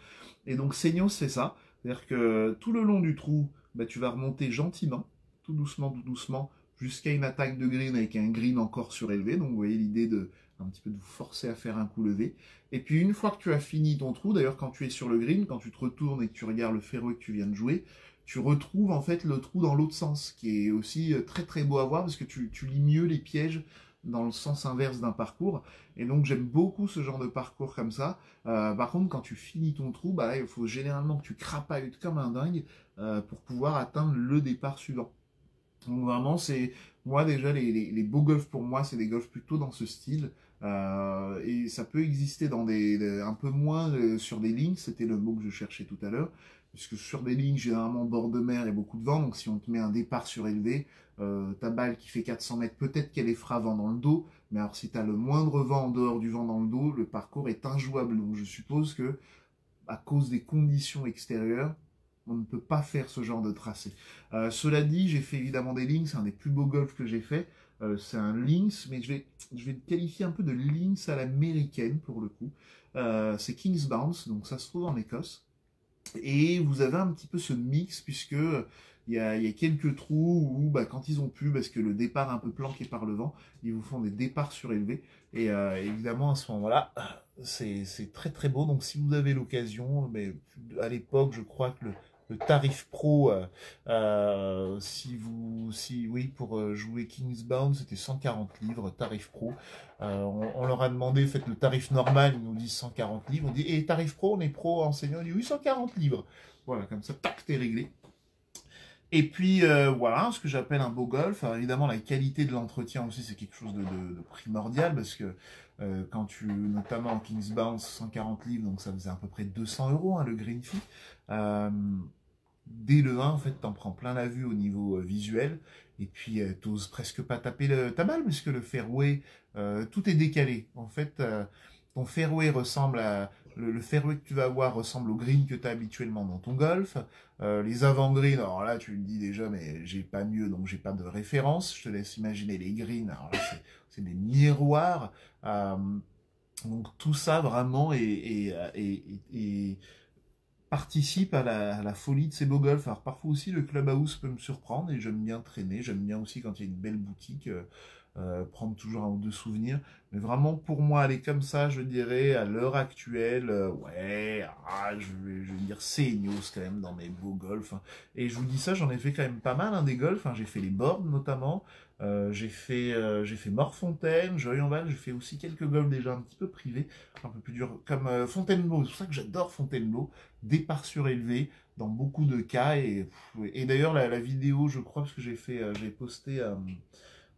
Et donc, Seignos fait ça, c'est-à-dire que tout le long du trou, bah, tu vas remonter gentiment, tout doucement, jusqu'à une attaque de green avec un green encore surélevé. Donc, vous voyez l'idée de un petit peu de vous forcer à faire un coup levé. Et puis une fois que tu as fini ton trou, d'ailleurs quand tu es sur le green, quand tu te retournes et que tu regardes le fairway que tu viens de jouer, tu retrouves en fait le trou dans l'autre sens, qui est aussi très très beau à voir parce que tu lis mieux les pièges dans le sens inverse d'un parcours. Et donc j'aime beaucoup ce genre de parcours comme ça. Par contre, quand tu finis ton trou, bah là, il faut généralement que tu crapahutes comme un dingue pour pouvoir atteindre le départ suivant. Donc vraiment, c'est moi déjà les beaux golfs pour moi, c'est des golfs plutôt dans ce style. Et ça peut exister dans un peu moins sur des lignes, c'était le mot que je cherchais tout à l'heure, puisque sur des lignes généralement bord de mer, il y a beaucoup de vent, donc si on te met un départ surélevé, ta balle qui fait 400 mètres, peut-être qu'elle est fera vent dans le dos, mais alors si tu as le moindre vent en dehors du vent dans le dos, le parcours est injouable. Donc je suppose que à cause des conditions extérieures, on ne peut pas faire ce genre de tracé. Cela dit, j'ai fait évidemment des links, c'est un des plus beaux golfs que j'ai fait. C'est un links, mais je vais le qualifier un peu de links à l'américaine pour le coup. C'est King's Bounce, donc ça se trouve en Écosse. Et vous avez un petit peu ce mix, puisque il y a quelques trous où, bah, quand ils ont pu, parce que le départ est un peu planqué par le vent, ils vous font des départs surélevés. Et évidemment, à ce moment-là, c'est très très beau. Donc si vous avez l'occasion, mais à l'époque, je crois que le tarif pro, oui, pour jouer Kingsbound, c'était 140 livres, tarif pro. On leur a demandé, faites le tarif normal, ils nous disent 140 livres. On dit, et tarif pro, on est pro enseignant, on dit oui, 140 livres. Voilà, comme ça, tac, t'es réglé. Et puis voilà, ce que j'appelle un beau golf. Alors, évidemment, la qualité de l'entretien aussi, c'est quelque chose de primordial parce que quand notamment en Kings Bounce, 140 livres, donc ça faisait à peu près 200 euros hein, le green fee. Euh, Dès le 1, en fait, t'en prends plein la vue au niveau visuel. Et puis, t'oses presque pas taper ta balle, puisque le fairway, tout est décalé. En fait, ton fairway ressemble à... Le fairway que tu vas avoir ressemble au green que tu as habituellement dans ton golf. Les avant-greens, alors là, tu me dis déjà, mais j'ai pas mieux, donc j'ai pas de référence. Je te laisse imaginer les greens. Alors là, c'est des miroirs. Donc tout ça, vraiment, participe à la folie de ces beaux golfs. Alors parfois aussi le clubhouse peut me surprendre et j'aime bien traîner, j'aime bien aussi quand il y a une belle boutique, prendre toujours un ou deux souvenirs. Mais vraiment pour moi aller comme ça, je dirais à l'heure actuelle, ouais, je vais dire Seignos quand même dans mes beaux golfs. Hein. Et je vous dis ça, j'en ai fait quand même pas mal hein, des golfs. Hein. J'ai fait les boards notamment. J'ai fait Morfontaine, Joyenval, j'ai fait aussi quelques golfs déjà un petit peu privés, un peu plus durs, comme Fontainebleau. C'est pour ça que j'adore Fontainebleau, départ surélevé dans beaucoup de cas. Et d'ailleurs, la vidéo, je crois, parce que j'ai posté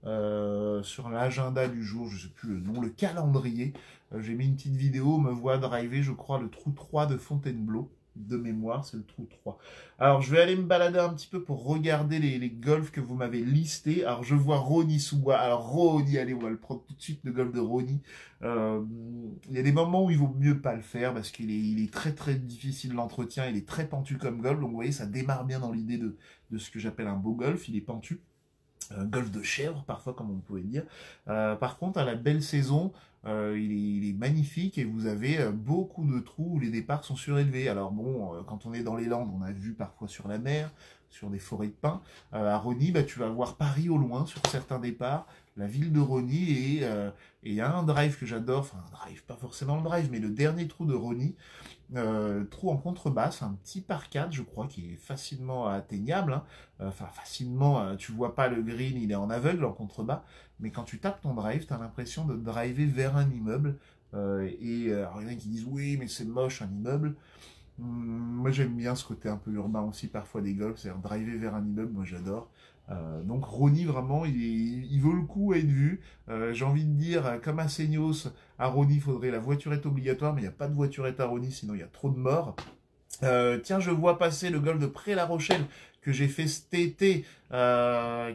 sur l'agenda du jour, je sais plus le nom, le calendrier. J'ai mis une petite vidéo, me voit driver, je crois, le trou 3 de Fontainebleau. De mémoire, c'est le trou 3. Alors, je vais aller me balader un petit peu pour regarder les golfs que vous m'avez listés. Alors, je vois Ronnie sous bois. Alors, Ronnie, allez, on va le prendre tout de suite, le golf de Ronnie. Il y a des moments où il vaut mieux pas le faire parce il est très très difficile l'entretien. Il est très pentu comme golf. Donc, vous voyez, ça démarre bien dans l'idée de ce que j'appelle un beau golf. Il est pentu. Golf de chèvre, parfois, comme on pouvait dire. Par contre, à la belle saison, il est magnifique et vous avez beaucoup de trous où les départs sont surélevés. Alors bon, quand on est dans les Landes, on a vu parfois sur la mer, sur des forêts de pins. À Rosny, bah, tu vas voir Paris au loin sur certains départs, la ville de Rosny et il y a un drive que j'adore, enfin un drive, pas forcément le drive, mais le dernier trou de Rosny, trou en contrebasse, un petit par 4 je crois, qui est facilement atteignable. Hein. Enfin, facilement, tu vois pas le green, il est en aveugle en contrebas, mais quand tu tapes ton drive, tu as l'impression de driver vers un immeuble. Alors, il y en a qui disent oui, mais c'est moche un immeuble. Moi, j'aime bien ce côté un peu urbain aussi, parfois des golfs, c'est-à-dire driver vers un immeuble, moi j'adore. Donc Rony, vraiment, il vaut le coup à être vu. J'ai envie de dire, comme à Seignos, à Rony, il faudrait la voiturette obligatoire, mais il n'y a pas de voiturette à Rony, sinon il y a trop de morts. Tiens, je vois passer le golf de Pré-La Rochelle que j'ai fait cet été,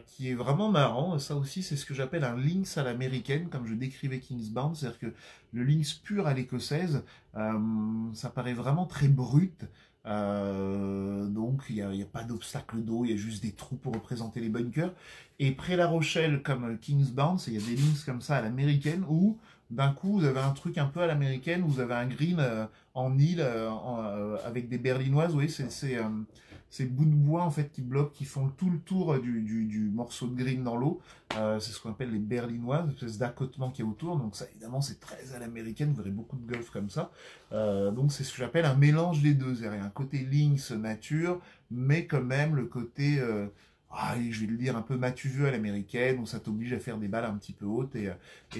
qui est vraiment marrant. Ça aussi, c'est ce que j'appelle un Lynx à l'américaine, comme je décrivais Kingsbound, c'est-à-dire que le Lynx pur à l'écossaise, ça paraît vraiment très brut. Donc il y a pas d'obstacle d'eau, il y a juste des trous pour représenter les bunkers. Et Pré-La Rochelle, comme Kingsbound, il y a des Lynx comme ça à l'américaine, où d'un coup vous avez un truc un peu à l'américaine, où vous avez un green en île avec des berlinoises. Vous voyez, c'est ces bouts de bois en fait qui bloquent, qui font tout le tour du morceau de green dans l'eau. C'est ce qu'on appelle les berlinoises, une espèce d'accotement qui est autour. Donc ça, évidemment, c'est très à l'américaine. Vous verrez beaucoup de golf comme ça. Donc c'est ce que j'appelle un mélange des deux. C'est-à-dire un côté links nature, mais quand même le côté je vais le dire, un peu matu-vu à l'américaine, où ça t'oblige à faire des balles un petit peu hautes et à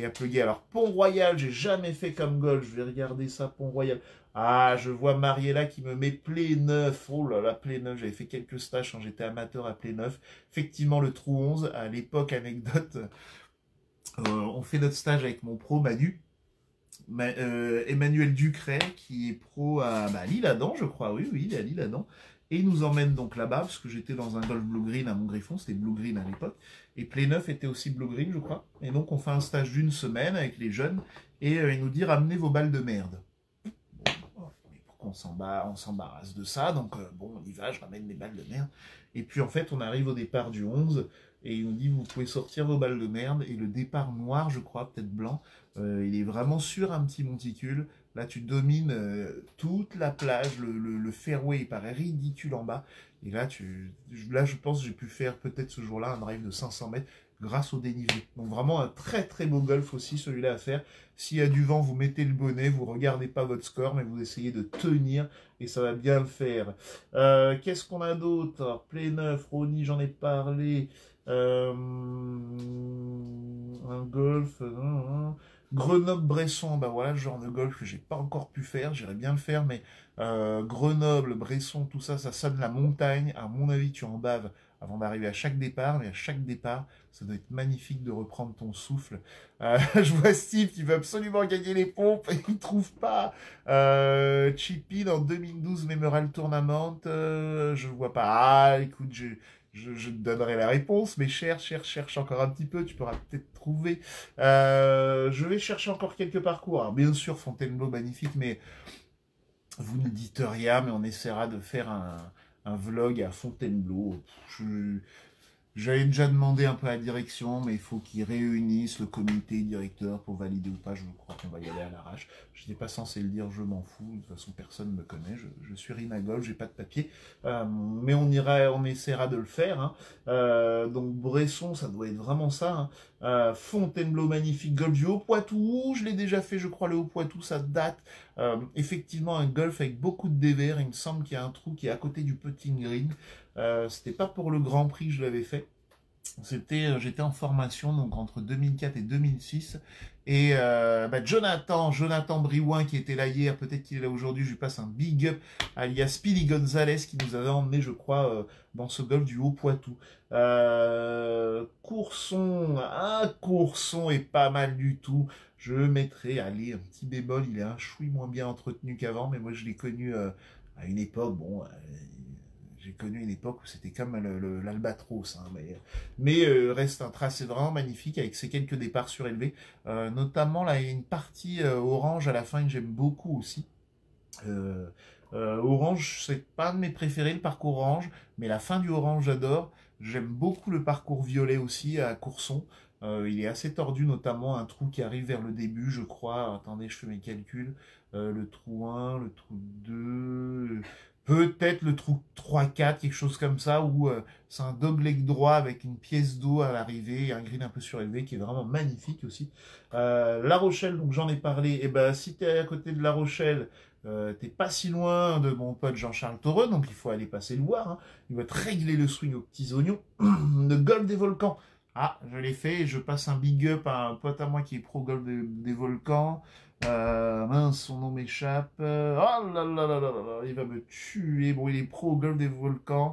plugger. Alors, Pont-Royal, j'ai jamais fait comme golf, je vais regarder ça, Pont-Royal. Ah, je vois Mariella qui me met Play 9. Oh là là, Play 9, j'avais fait quelques stages quand j'étais amateur à Play 9. Effectivement, le trou 11, à l'époque, anecdote, on fait notre stage avec mon pro Manu. Emmanuel Ducret, qui est pro à L'Isle-Adam, je crois, oui, il est à L'Isle-Adam. Et il nous emmène donc là-bas, parce que j'étais dans un golf Blue Green à Montgriffon, c'était Blue Green à l'époque, et Play 9 était aussi Blue Green, je crois. Et donc on fait un stage d'une semaine avec les jeunes, et il nous dit ramenez vos balles de merde. Bon, mais pourquoi on s'embarrasse de ça? Donc bon, on y va, je ramène mes balles de merde. Et puis en fait, on arrive au départ du 11, et il nous dit vous pouvez sortir vos balles de merde, et le départ noir, je crois, peut-être blanc, il est vraiment sur un petit monticule. Là, tu domines toute la plage, le fairway, il paraît ridicule en bas. Et là, je pense que j'ai pu faire peut-être ce jour-là un drive de 500 mètres grâce au dénivelé. Donc vraiment un très très beau golf aussi, celui-là à faire. S'il y a du vent, vous mettez le bonnet, vous regardez pas votre score, mais vous essayez de tenir et ça va bien le faire. Qu'est-ce qu'on a d'autre? Play 9, Rony, j'en ai parlé. Un golf. Grenoble-Bresson, bah voilà le genre de golf que j'ai pas encore pu faire, j'irais bien le faire, mais Grenoble, Bresson, tout ça, ça sonne la montagne. À mon avis, tu en baves avant d'arriver à chaque départ, mais à chaque départ, ça doit être magnifique de reprendre ton souffle. Je vois Steve qui veut absolument gagner les pompes et il trouve pas. Chip In en 2012 Memorial Tournament, je vois pas. Ah, écoute, je te donnerai la réponse, mais cherche encore un petit peu, tu pourras peut-être trouver. Je vais chercher encore quelques parcours. Alors, bien sûr, Fontainebleau, magnifique, mais vous ne dites rien, mais on essaiera de faire un vlog à Fontainebleau. J'avais déjà demandé un peu à la direction, mais il faut qu'ils réunissent le comité directeur pour valider ou pas. Je crois qu'on va y aller à l'arrache. Je n'étais pas censé le dire, je m'en fous. De toute façon, personne ne me connaît. Je suis Rinagol, j'ai pas de papier. Mais on essaiera de le faire. Hein. Donc Bresson, ça doit être vraiment ça. Hein. Fontainebleau, magnifique. Golf du Haut-Poitou, je l'ai déjà fait, je crois. Le Haut-Poitou, ça date. Effectivement, un golf avec beaucoup de dévers. Il me semble qu'il y a un trou qui est à côté du putting green. C'était pas pour le Grand Prix que je l'avais fait. J'étais en formation donc entre 2004 et 2006 et Jonathan Briouin qui était là hier, peut-être qu'il est là aujourd'hui, je lui passe un big up alias Speedy Gonzalez qui nous avait emmené je crois dans ce golf du Haut-Poitou. Courson est pas mal du tout. Je mettrai, allez, un petit bémol, il est un chouï moins bien entretenu qu'avant, mais moi je l'ai connu à une époque, bon, j'ai connu une époque où c'était comme l'Albatros, hein, mais reste un tracé vraiment magnifique avec ses quelques départs surélevés. Notamment, là, il y a une partie orange à la fin que j'aime beaucoup aussi. Orange, c'est pas un de mes préférés, le parcours orange, mais la fin du orange, j'adore. J'aime beaucoup le parcours violet aussi à Courson. Il est assez tordu, notamment un trou qui arrive vers le début, je crois. Attendez, je fais mes calculs. Le trou 1, le trou 2, peut-être le trou 3-4, quelque chose comme ça, où c'est un dogleg droit avec une pièce d'eau à l'arrivée et un green un peu surélevé qui est vraiment magnifique aussi. La Rochelle, donc j'en ai parlé. Et ben si t'es à côté de La Rochelle, t'es pas si loin de mon pote Jean-Charles Toreux, donc il faut aller passer le voir. Hein. Il va te régler le swing aux petits oignons. Le golf des volcans. Ah, je l'ai fait, je passe un big up à un pote à moi qui est pro golf des volcans. Mince, son nom m'échappe. Oh là là là là là, il va me tuer. Bon, il est pro golf des volcans.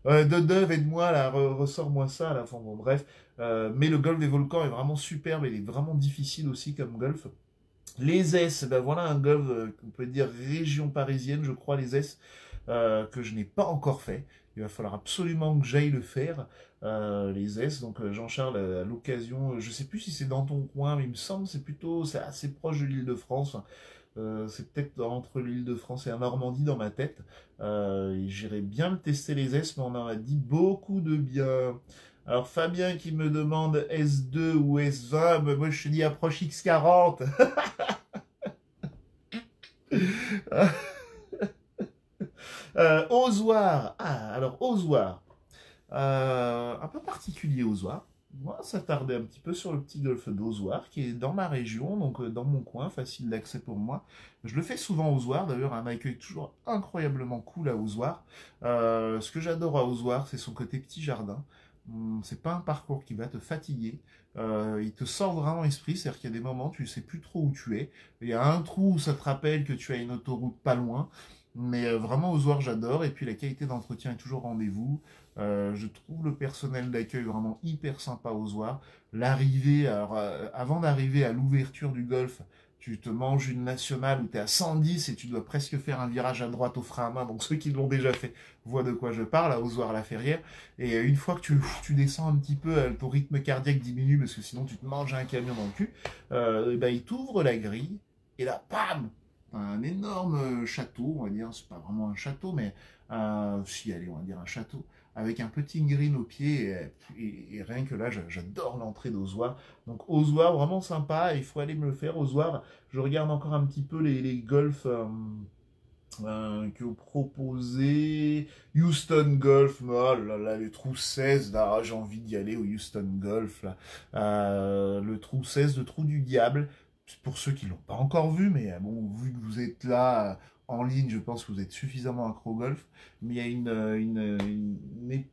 De Dove, aide-moi, là, ressors-moi ça, là. Enfin, bon, bref. Mais le golf des volcans est vraiment superbe, il est vraiment difficile aussi comme golf. Les S, ben voilà un golf qu'on peut dire région parisienne, je crois, les S, que je n'ai pas encore fait. Il va falloir absolument que j'aille le faire, les S. Donc Jean-Charles, à l'occasion, je sais plus si c'est dans ton coin, mais il me semble que c'est assez proche de l'Île-de-France. C'est peut-être entre l'Île-de-France et la Normandie dans ma tête. Et j'irais bien le tester les S, mais on en a dit beaucoup de bien. Alors Fabien qui me demande S2 ou S20, mais moi je te dis approche X40. Ozoir. Ah, alors Ozoir. Un peu particulier Ozoir. Moi, ça tardait un petit peu sur le petit golfe d'Ozoir, qui est dans ma région, donc dans mon coin, facile d'accès pour moi. Je le fais souvent à Ozoir, d'ailleurs, un accueil toujours incroyablement cool à Ozoir. Ce que j'adore à Ozoir, c'est son côté petit jardin. C'est pas un parcours qui va te fatiguer. Il te sort vraiment l'esprit, c'est-à-dire qu'il y a des moments, tu ne sais plus trop où tu es. Il y a un trou où ça te rappelle que tu as une autoroute pas loin. Mais vraiment, Ozoir, j'adore. Et puis, la qualité d'entretien est toujours au rendez-vous. Je trouve le personnel d'accueil vraiment hyper sympa aux Ozoir. L'arrivée, alors avant d'arriver à l'ouverture du golf, tu te manges une nationale où tu es à 110 et tu dois presque faire un virage à droite au frein à main. Donc ceux qui l'ont déjà fait voient de quoi je parle, à Ozoir-la-Ferrière. Et une fois que tu descends un petit peu, ton rythme cardiaque diminue parce que sinon tu te manges un camion dans le cul. Et ben, il t'ouvre la grille et là, bam, un énorme château, on va dire, c'est pas vraiment un château, mais si, allez, on va dire un château, avec un petit green au pied, et rien que là, j'adore l'entrée d'Ozoir. Donc Ozoir, vraiment sympa, il faut aller me le faire. Ozoir, je regarde encore un petit peu les golfs que vous proposez. Houston Golf, oh là là, le trou 16, là, j'ai envie d'y aller au Houston Golf, là. Le trou 16, le trou du diable. Pour ceux qui l'ont pas encore vu, mais bon, vu que vous êtes là en ligne, je pense que vous êtes suffisamment accro au golf. Mais il y a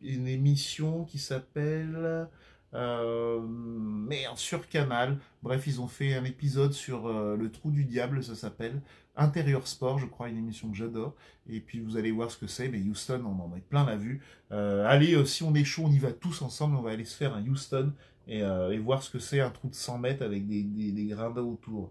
une émission qui s'appelle merde, sur Canal. Bref, ils ont fait un épisode sur le trou du diable, ça s'appelle. Intérieur Sport, je crois, une émission que j'adore. Et puis vous allez voir ce que c'est. Mais Houston, on en met plein la vue. Allez, si on est chaud, on y va tous ensemble. On va aller se faire un Houston et voir ce que c'est un trou de 100 mètres avec des grains d'eau autour.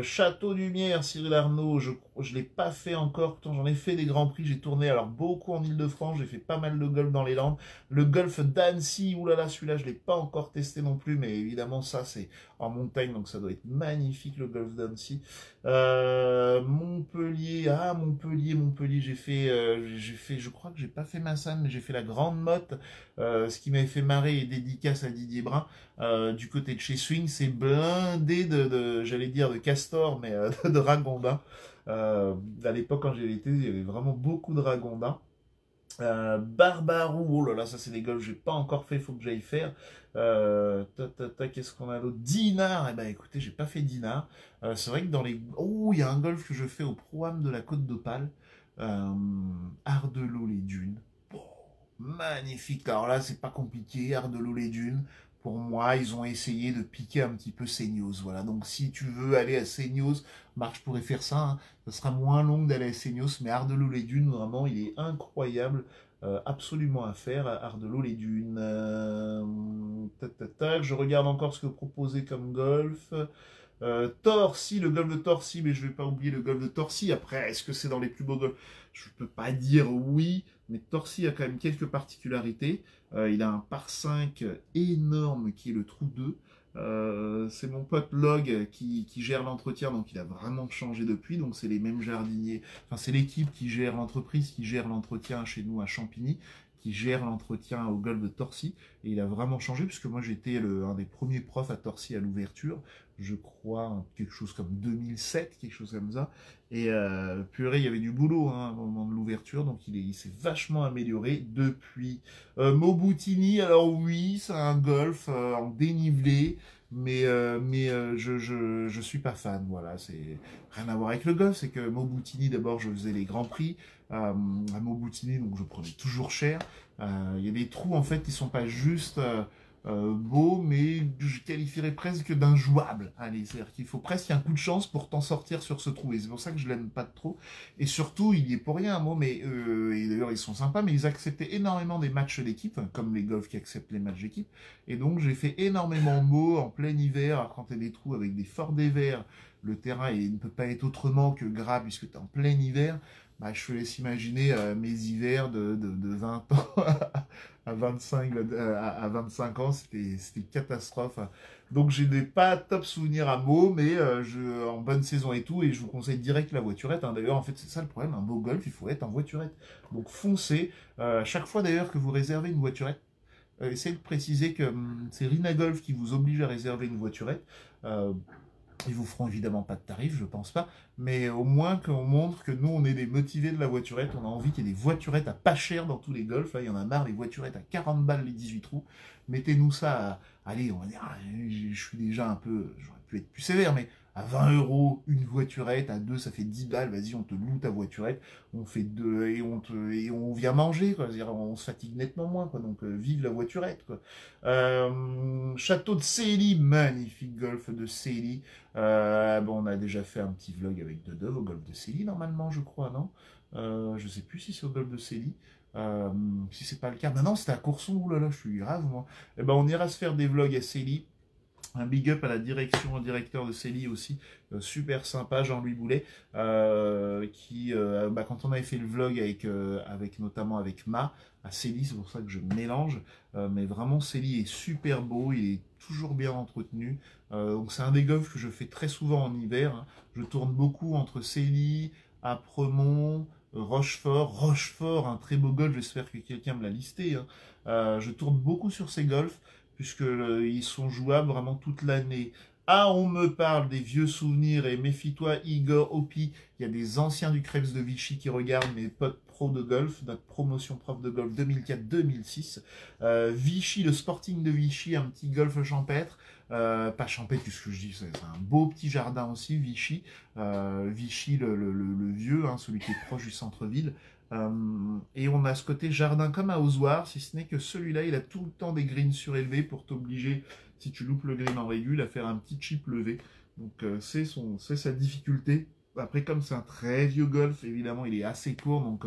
Château Lumière, Cyril Arnaud, je ne l'ai pas fait encore. Pourtant, j'en ai fait des grands prix. J'ai tourné alors beaucoup en Ile-de-France. J'ai fait pas mal de golf dans les Landes. Le golf d'Annecy, oulala, celui-là, je ne l'ai pas encore testé non plus. Mais évidemment, ça, c'est en montagne. Donc, ça doit être magnifique, le golf d'Annecy. Montpellier, je crois que j'ai pas fait Massan, mais j'ai fait la Grande Motte, ce qui m'avait fait marrer et dédicace à Didier Brun, du côté de chez Swing, c'est blindé j'allais dire de castors, mais de ragondins. À l'époque, quand j'y étais, il y avait vraiment beaucoup de ragondins. Barbarou, oh là là, ça c'est des golfs que j'ai pas encore fait, faut que j'aille faire. Qu'est-ce qu'on a d'autre? Dinard, eh ben écoutez, j'ai pas fait Dinard. C'est vrai que dans les... Oh, il y a un golf que je fais au Pro-Am de la Côte d'Opale. Euh, Ardelot-les-Dunes. Oh, magnifique. Alors là, c'est pas compliqué, Ardelot-les-Dunes. Pour moi, ils ont essayé de piquer un petit peu Seignos. Voilà, donc si tu veux aller à Seignos, Marc, je pourrais faire ça, hein. Ça sera moins long d'aller à Seignos, mais Ardelot-les-Dunes, vraiment, il est incroyable. Absolument à faire, Ardelot-les-Dunes. Je regarde encore ce que proposait comme golf. Torcy, le golf de Torcy, mais je vais pas oublier le golf de Torcy. Après, est-ce que c'est dans les plus beaux golfs? Je peux pas dire oui, mais Torcy a quand même quelques particularités. Il a un par 5 énorme qui est le trou 2. C'est mon pote Log qui gère l'entretien, donc il a vraiment changé depuis. Donc c'est les mêmes jardiniers, enfin c'est l'équipe qui gère l'entreprise, qui gère l'entretien chez nous à Champigny, qui gère l'entretien au golf de Torcy. Et il a vraiment changé, puisque moi j'étais un des premiers profs à Torcy à l'ouverture, je crois quelque chose comme 2007, quelque chose comme ça. Et purée, il y avait du boulot hein, au moment de l'ouverture, donc il s'est vachement amélioré depuis. Mauboutini, alors oui, c'est un golf en dénivelé, mais je suis pas fan, voilà, c'est rien à voir avec le golf, c'est que Mauboutini, d'abord, je faisais les grands prix à Mauboutini, donc je prenais toujours cher. Il y a des trous, en fait, qui sont pas juste beau, mais je qualifierais presque d'injouable. Allez, c'est-à-dire qu'il faut presque un coup de chance pour t'en sortir sur ce trou. Et c'est pour ça que je l'aime pas trop. Et surtout, il y est pour rien, un mot, mais et d'ailleurs ils sont sympas, mais ils acceptaient énormément des matchs d'équipe, comme les golfs qui acceptent les matchs d'équipe. Et donc j'ai fait énormément de mots en plein hiver, quand t'as des trous avec des forts dévers, le terrain il ne peut pas être autrement que gras puisque t'es en plein hiver. Bah, je te laisse imaginer mes hivers de 20 ans à 25, à 25 ans, c'était catastrophe. Donc j'ai des pas top souvenirs à Meaux, mais en bonne saison et tout, et je vous conseille direct la voiturette. Hein. D'ailleurs, en fait, c'est ça le problème, un beau golf, il faut être en voiturette. Donc foncez. À chaque fois d'ailleurs que vous réservez une voiturette, essayez de préciser que c'est Rina Golf qui vous oblige à réserver une voiturette. Ils vous feront évidemment pas de tarif, je pense pas, mais au moins qu'on montre que nous, on est des motivés de la voiturette, on a envie qu'il y ait des voiturettes à pas cher dans tous les golfs, là, il y en a marre, les voiturettes à 40 balles les 18 trous, mettez-nous ça à, allez, on va dire, je suis déjà un peu, j'aurais pu être plus sévère, mais à 20 euros une voiturette, à deux ça fait 10 balles, vas-y, on te loue ta voiturette, on fait deux, et on vient manger, quoi, c'est-à-dire on se fatigue nettement moins, quoi, donc vive la voiturette, quoi. Château de Célie, magnifique golf de Célie. Bon, on a déjà fait un petit vlog avec Dedeuve au golf de Célie, normalement, je crois, non? Je sais plus si c'est au golf de Célie. Si c'est pas le cas, maintenant c'était à Courson, oulala, je suis grave, moi. Eh ben, on ira se faire des vlogs à Célie. Un big up à la direction, au directeur de Célie aussi, super sympa, Jean-Louis Boulet, qui, quand on avait fait le vlog avec notamment avec Ma, à Célie, c'est pour ça que je mélange, mais vraiment Célie est super beau, il est toujours bien entretenu, donc c'est un des golfs que je fais très souvent en hiver, hein. Je tourne beaucoup entre Célie, Apremont, Rochefort, un très beau golf, j'espère que quelqu'un me l'a listé, hein. Je tourne beaucoup sur ces golfs, puisque ils sont jouables vraiment toute l'année. Ah, on me parle des vieux souvenirs, et méfie-toi, Igor, Opi, il y a des anciens du Krebs de Vichy qui regardent mes potes pro de golf, notre promotion prof de golf 2004-2006. Vichy, le Sporting de Vichy, un petit golf champêtre. Pas champêtre, qu'est-ce que je dis, c'est un beau petit jardin aussi, Vichy. Vichy, le vieux, hein, celui qui est proche du centre-ville. Et on a ce côté jardin comme à Ozoir, si ce n'est que celui-là, il a tout le temps des greens surélevés pour t'obliger, si tu loupes le green en régule, à faire un petit chip levé. Donc c'est sa difficulté. Après, comme c'est un très vieux golf, évidemment, il est assez court, donc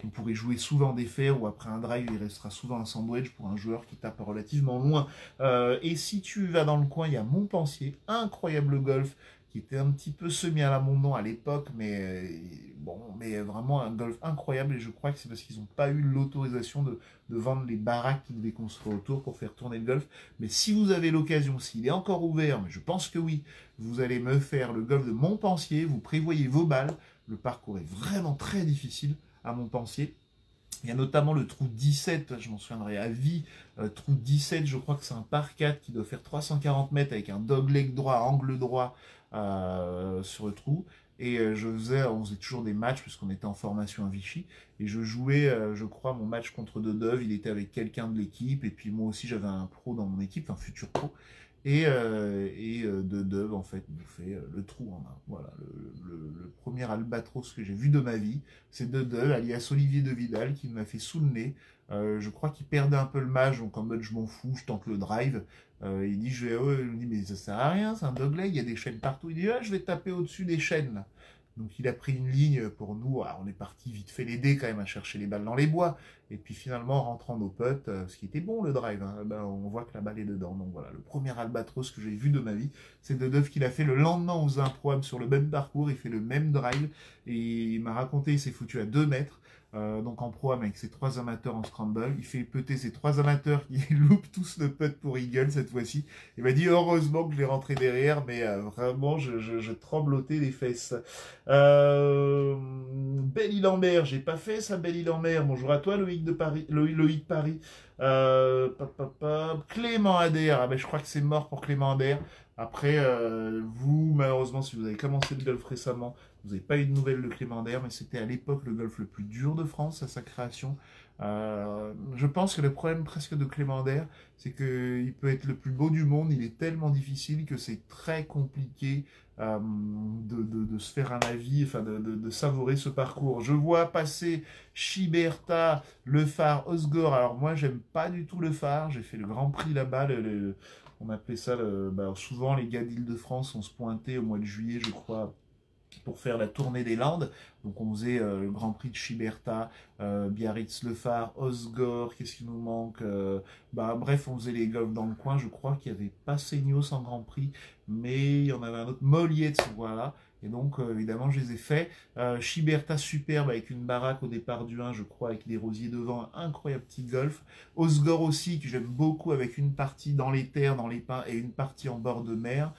on pourrait jouer souvent des fers, ou après un drive, il restera souvent un sandwich pour un joueur qui tape relativement loin. Et si tu vas dans le coin, il y a Montpensier, incroyable golf, qui était un petit peu semi à l'abandon à l'époque, mais bon, mais vraiment un golf incroyable, et je crois que c'est parce qu'ils n'ont pas eu l'autorisation de vendre les baraques qu'ils devaient construire autour pour faire tourner le golf. Mais si vous avez l'occasion, s'il est encore ouvert, mais je pense que oui, vous allez me faire le golf de Montpensier, vous prévoyez vos balles, le parcours est vraiment très difficile à Montpensier. Il y a notamment le trou 17, je m'en souviendrai à vie, trou 17, je crois que c'est un par 4 qui doit faire 340 mètres avec un dogleg droit, angle droit sur le trou. Et on faisait toujours des matchs puisqu'on était en formation à Vichy. Et je jouais, je crois, mon match contre Dedeuve, il était avec quelqu'un de l'équipe. Et puis moi aussi, j'avais un pro dans mon équipe, un futur pro. Et Dedeuve, en fait, nous fait le trou en main. Voilà, le premier albatros que j'ai vu de ma vie, c'est Dedeuve, alias Olivier de Vidal, qui m'a fait sous le nez. Je crois qu'il perdait un peu le match, donc en mode je m'en fous, je tente le drive. Il dit, je me dis, mais ça sert à rien, c'est un dogleg, il y a des chaînes partout. Il dit, ah, je vais taper au-dessus des chaînes, là. Donc il a pris une ligne pour nous. Alors, on est parti vite fait l'aider quand même à chercher les balles dans les bois. Et puis finalement, en rentrant nos putts, ce qui était bon le drive, hein, on voit que la balle est dedans. Donc voilà, le premier albatros que j'ai vu de ma vie, c'est Dedeuve qu'il a fait le lendemain. On faisait un programme sur le même parcours, il fait le même drive. Et il m'a raconté, il s'est foutu à 2 mètres. Donc en pro avec ses 3 amateurs en scramble, il fait putter ses 3 amateurs qui loupent tous le putt pour eagle cette fois-ci. Il m'a dit heureusement que je l'ai rentré derrière, mais vraiment je tremblotais les fesses. Belle-Île-en-Mer, j'ai pas fait ça, Belle-Île-en-Mer. Bonjour à toi Loïc de Paris, Loïc Paris. Clément Adair, ah ben je crois que c'est mort pour Clément Adair. Après, vous malheureusement, si vous avez commencé le golf récemment, vous n'avez pas eu de nouvelles de Clémendaire, mais c'était à l'époque le golf le plus dur de France à sa création. Je pense que le problème presque de Clémendaire, c'est qu'il peut être le plus beau du monde, il est tellement difficile que c'est très compliqué de se faire un avis, enfin de savourer ce parcours. Je vois passer Chiberta, Le Phare, Osgore. Alors moi, j'aime pas du tout Le Phare, j'ai fait le Grand Prix là-bas, on appelait ça, souvent les gars d'Île-de-France, on se pointait au mois de juillet, je crois, pour faire la tournée des Landes. Donc on faisait le Grand Prix de Chiberta, Biarritz-Le Phare, Osgore, qu'est-ce qui nous manque, bref, on faisait les golfs dans le coin. Je crois qu'il n'y avait pas Seignos en Grand Prix, mais il y en avait un autre, Molietz, voilà. Et donc, évidemment, je les ai faits. Chiberta, superbe, avec une baraque au départ du 1, je crois, avec des rosiers devant, incroyable petit golf. Osgore aussi, que j'aime beaucoup, avec une partie dans les terres, dans les pins, et une partie en bord de mer.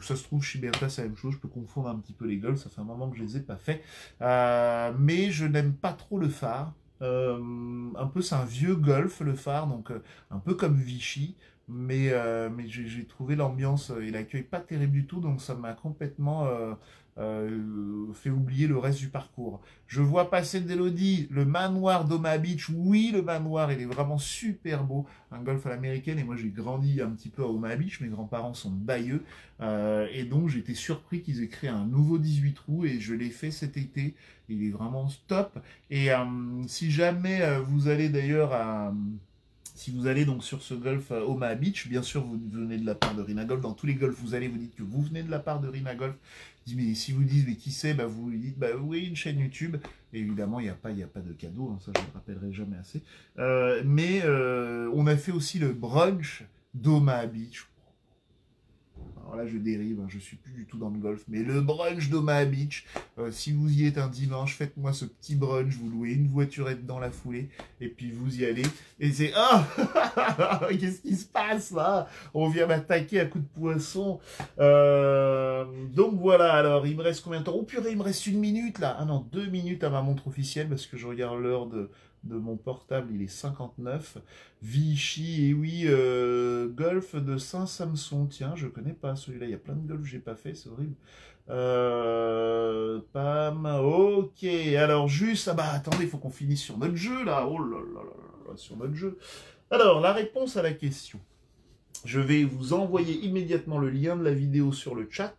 Ça se trouve, Chiberta, c'est la même chose, je peux confondre un petit peu les golfs, ça fait un moment que je les ai pas faits. Mais je n'aime pas trop Le Phare. Un peu, c'est un vieux golf, Le Phare, donc un peu comme Vichy. Mais j'ai trouvé l'ambiance et l'accueil pas terrible du tout, donc ça m'a complètement fait oublier le reste du parcours. Je vois passer d'Elodie, le manoir d'Omaha Beach. Oui, le manoir, il est vraiment super beau. Un golf à l'américaine, et moi j'ai grandi un petit peu à Omaha Beach, mes grands-parents sont de Bayeux, et donc j'étais surpris qu'ils aient créé un nouveau 18 trous, et je l'ai fait cet été. Il est vraiment top. Et si jamais vous allez d'ailleurs à... Si vous allez donc sur ce golf Omaha Beach, bien sûr vous venez de la part de Rina Golf. Dans tous les golfs, vous allez, vous dites que vous venez de la part de Rina Golf. Mais si vous dites mais qui c'est, vous lui dites oui, une chaîne YouTube. Et évidemment, il n'y a pas de cadeau, hein, ça je ne le rappellerai jamais assez. Mais on a fait aussi le brunch d'Omaha Beach. Alors là, je dérive, hein, je suis plus du tout dans le golf, mais le brunch d'Omaha Beach, si vous y êtes un dimanche, faites-moi ce petit brunch, vous louez une voiturette dans la foulée, et puis vous y allez, et c'est... Ah qu'est-ce qui se passe là? On vient m'attaquer à coups de poisson. Donc voilà, alors, il me reste combien de temps? Oh purée, il me reste 1 minute là. Ah non, 2 minutes à ma montre officielle, parce que je regarde l'heure de mon portable, il est 59. Vichy, et oui, golf de Saint-Samson. Tiens, je connais pas celui-là. Il y a plein de golf que j'ai pas fait, c'est horrible. Pam, ok. Alors, juste, attendez, il faut qu'on finisse sur notre jeu, là. Oh là là là là, sur notre jeu. Alors, la réponse à la question. Je vais vous envoyer immédiatement le lien de la vidéo sur le chat.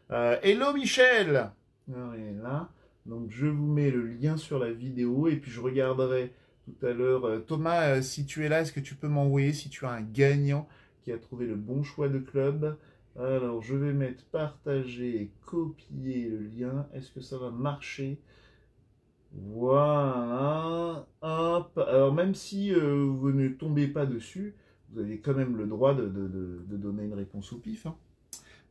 Hello, Michel! Là. Donc je vous mets le lien sur la vidéo et puis je regarderai tout à l'heure. Thomas, si tu es là, est-ce que tu peux m'envoyer si tu as un gagnant qui a trouvé le bon choix de club? Alors je vais mettre partager et copier le lien. Est-ce que ça va marcher? Voilà. Hop. Alors même si vous ne tombez pas dessus, vous avez quand même le droit de donner une réponse au pif. Hein.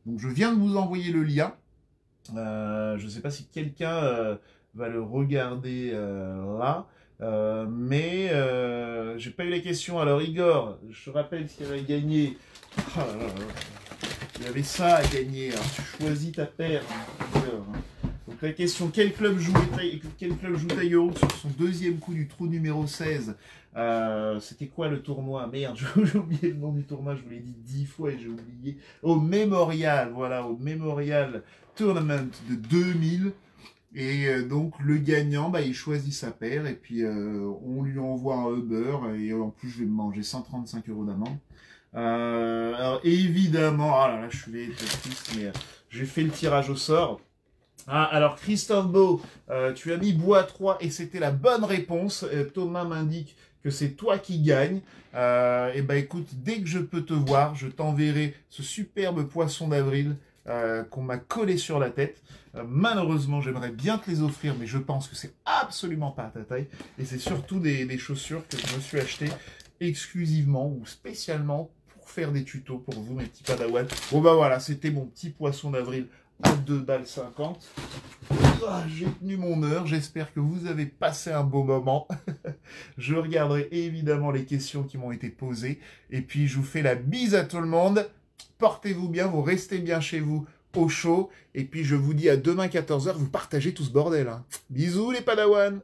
Donc je viens de vous envoyer le lien. Je ne sais pas si quelqu'un va le regarder là, mais j'ai pas eu les questions. Alors Igor, je te rappelle ce qu'il avait gagné. Oh là là là. Il avait ça à gagner. Alors, tu choisis ta paire. Donc la question, quel club joue Taillot sur son deuxième coup du trou numéro 16? C'était quoi le tournoi? Merde, j'ai oublié le nom du tournoi, je vous l'ai dit 10 fois et j'ai oublié. Au Memorial, voilà, au Memorial Tournament de 2000. Et donc le gagnant, il choisit sa paire et puis on lui envoie un Uber et en plus je vais me manger 135 € d'amende. Alors évidemment, ah là là, je suis triste, mais j'ai fait le tirage au sort. Ah, alors Christophe Beau, tu as mis bois 3 et c'était la bonne réponse. Thomas m'indique que c'est toi qui gagne. Et écoute, dès que je peux te voir, je t'enverrai ce superbe poisson d'avril qu'on m'a collé sur la tête. Malheureusement, j'aimerais bien te les offrir, mais je pense que c'est absolument pas à ta taille. Et c'est surtout des chaussures que je me suis achetées exclusivement ou spécialement pour faire des tutos pour vous, mes petits padawans. Bon voilà, c'était mon petit poisson d'avril à 2,50 $. J'ai tenu mon heure, j'espère que vous avez passé un beau moment. Je regarderai évidemment les questions qui m'ont été posées. Et puis je vous fais la bise à tout le monde. Portez-vous bien, vous restez bien chez vous au chaud. Et puis je vous dis à demain 14 h, vous partagez tout ce bordel. Hein. Bisous les padawans.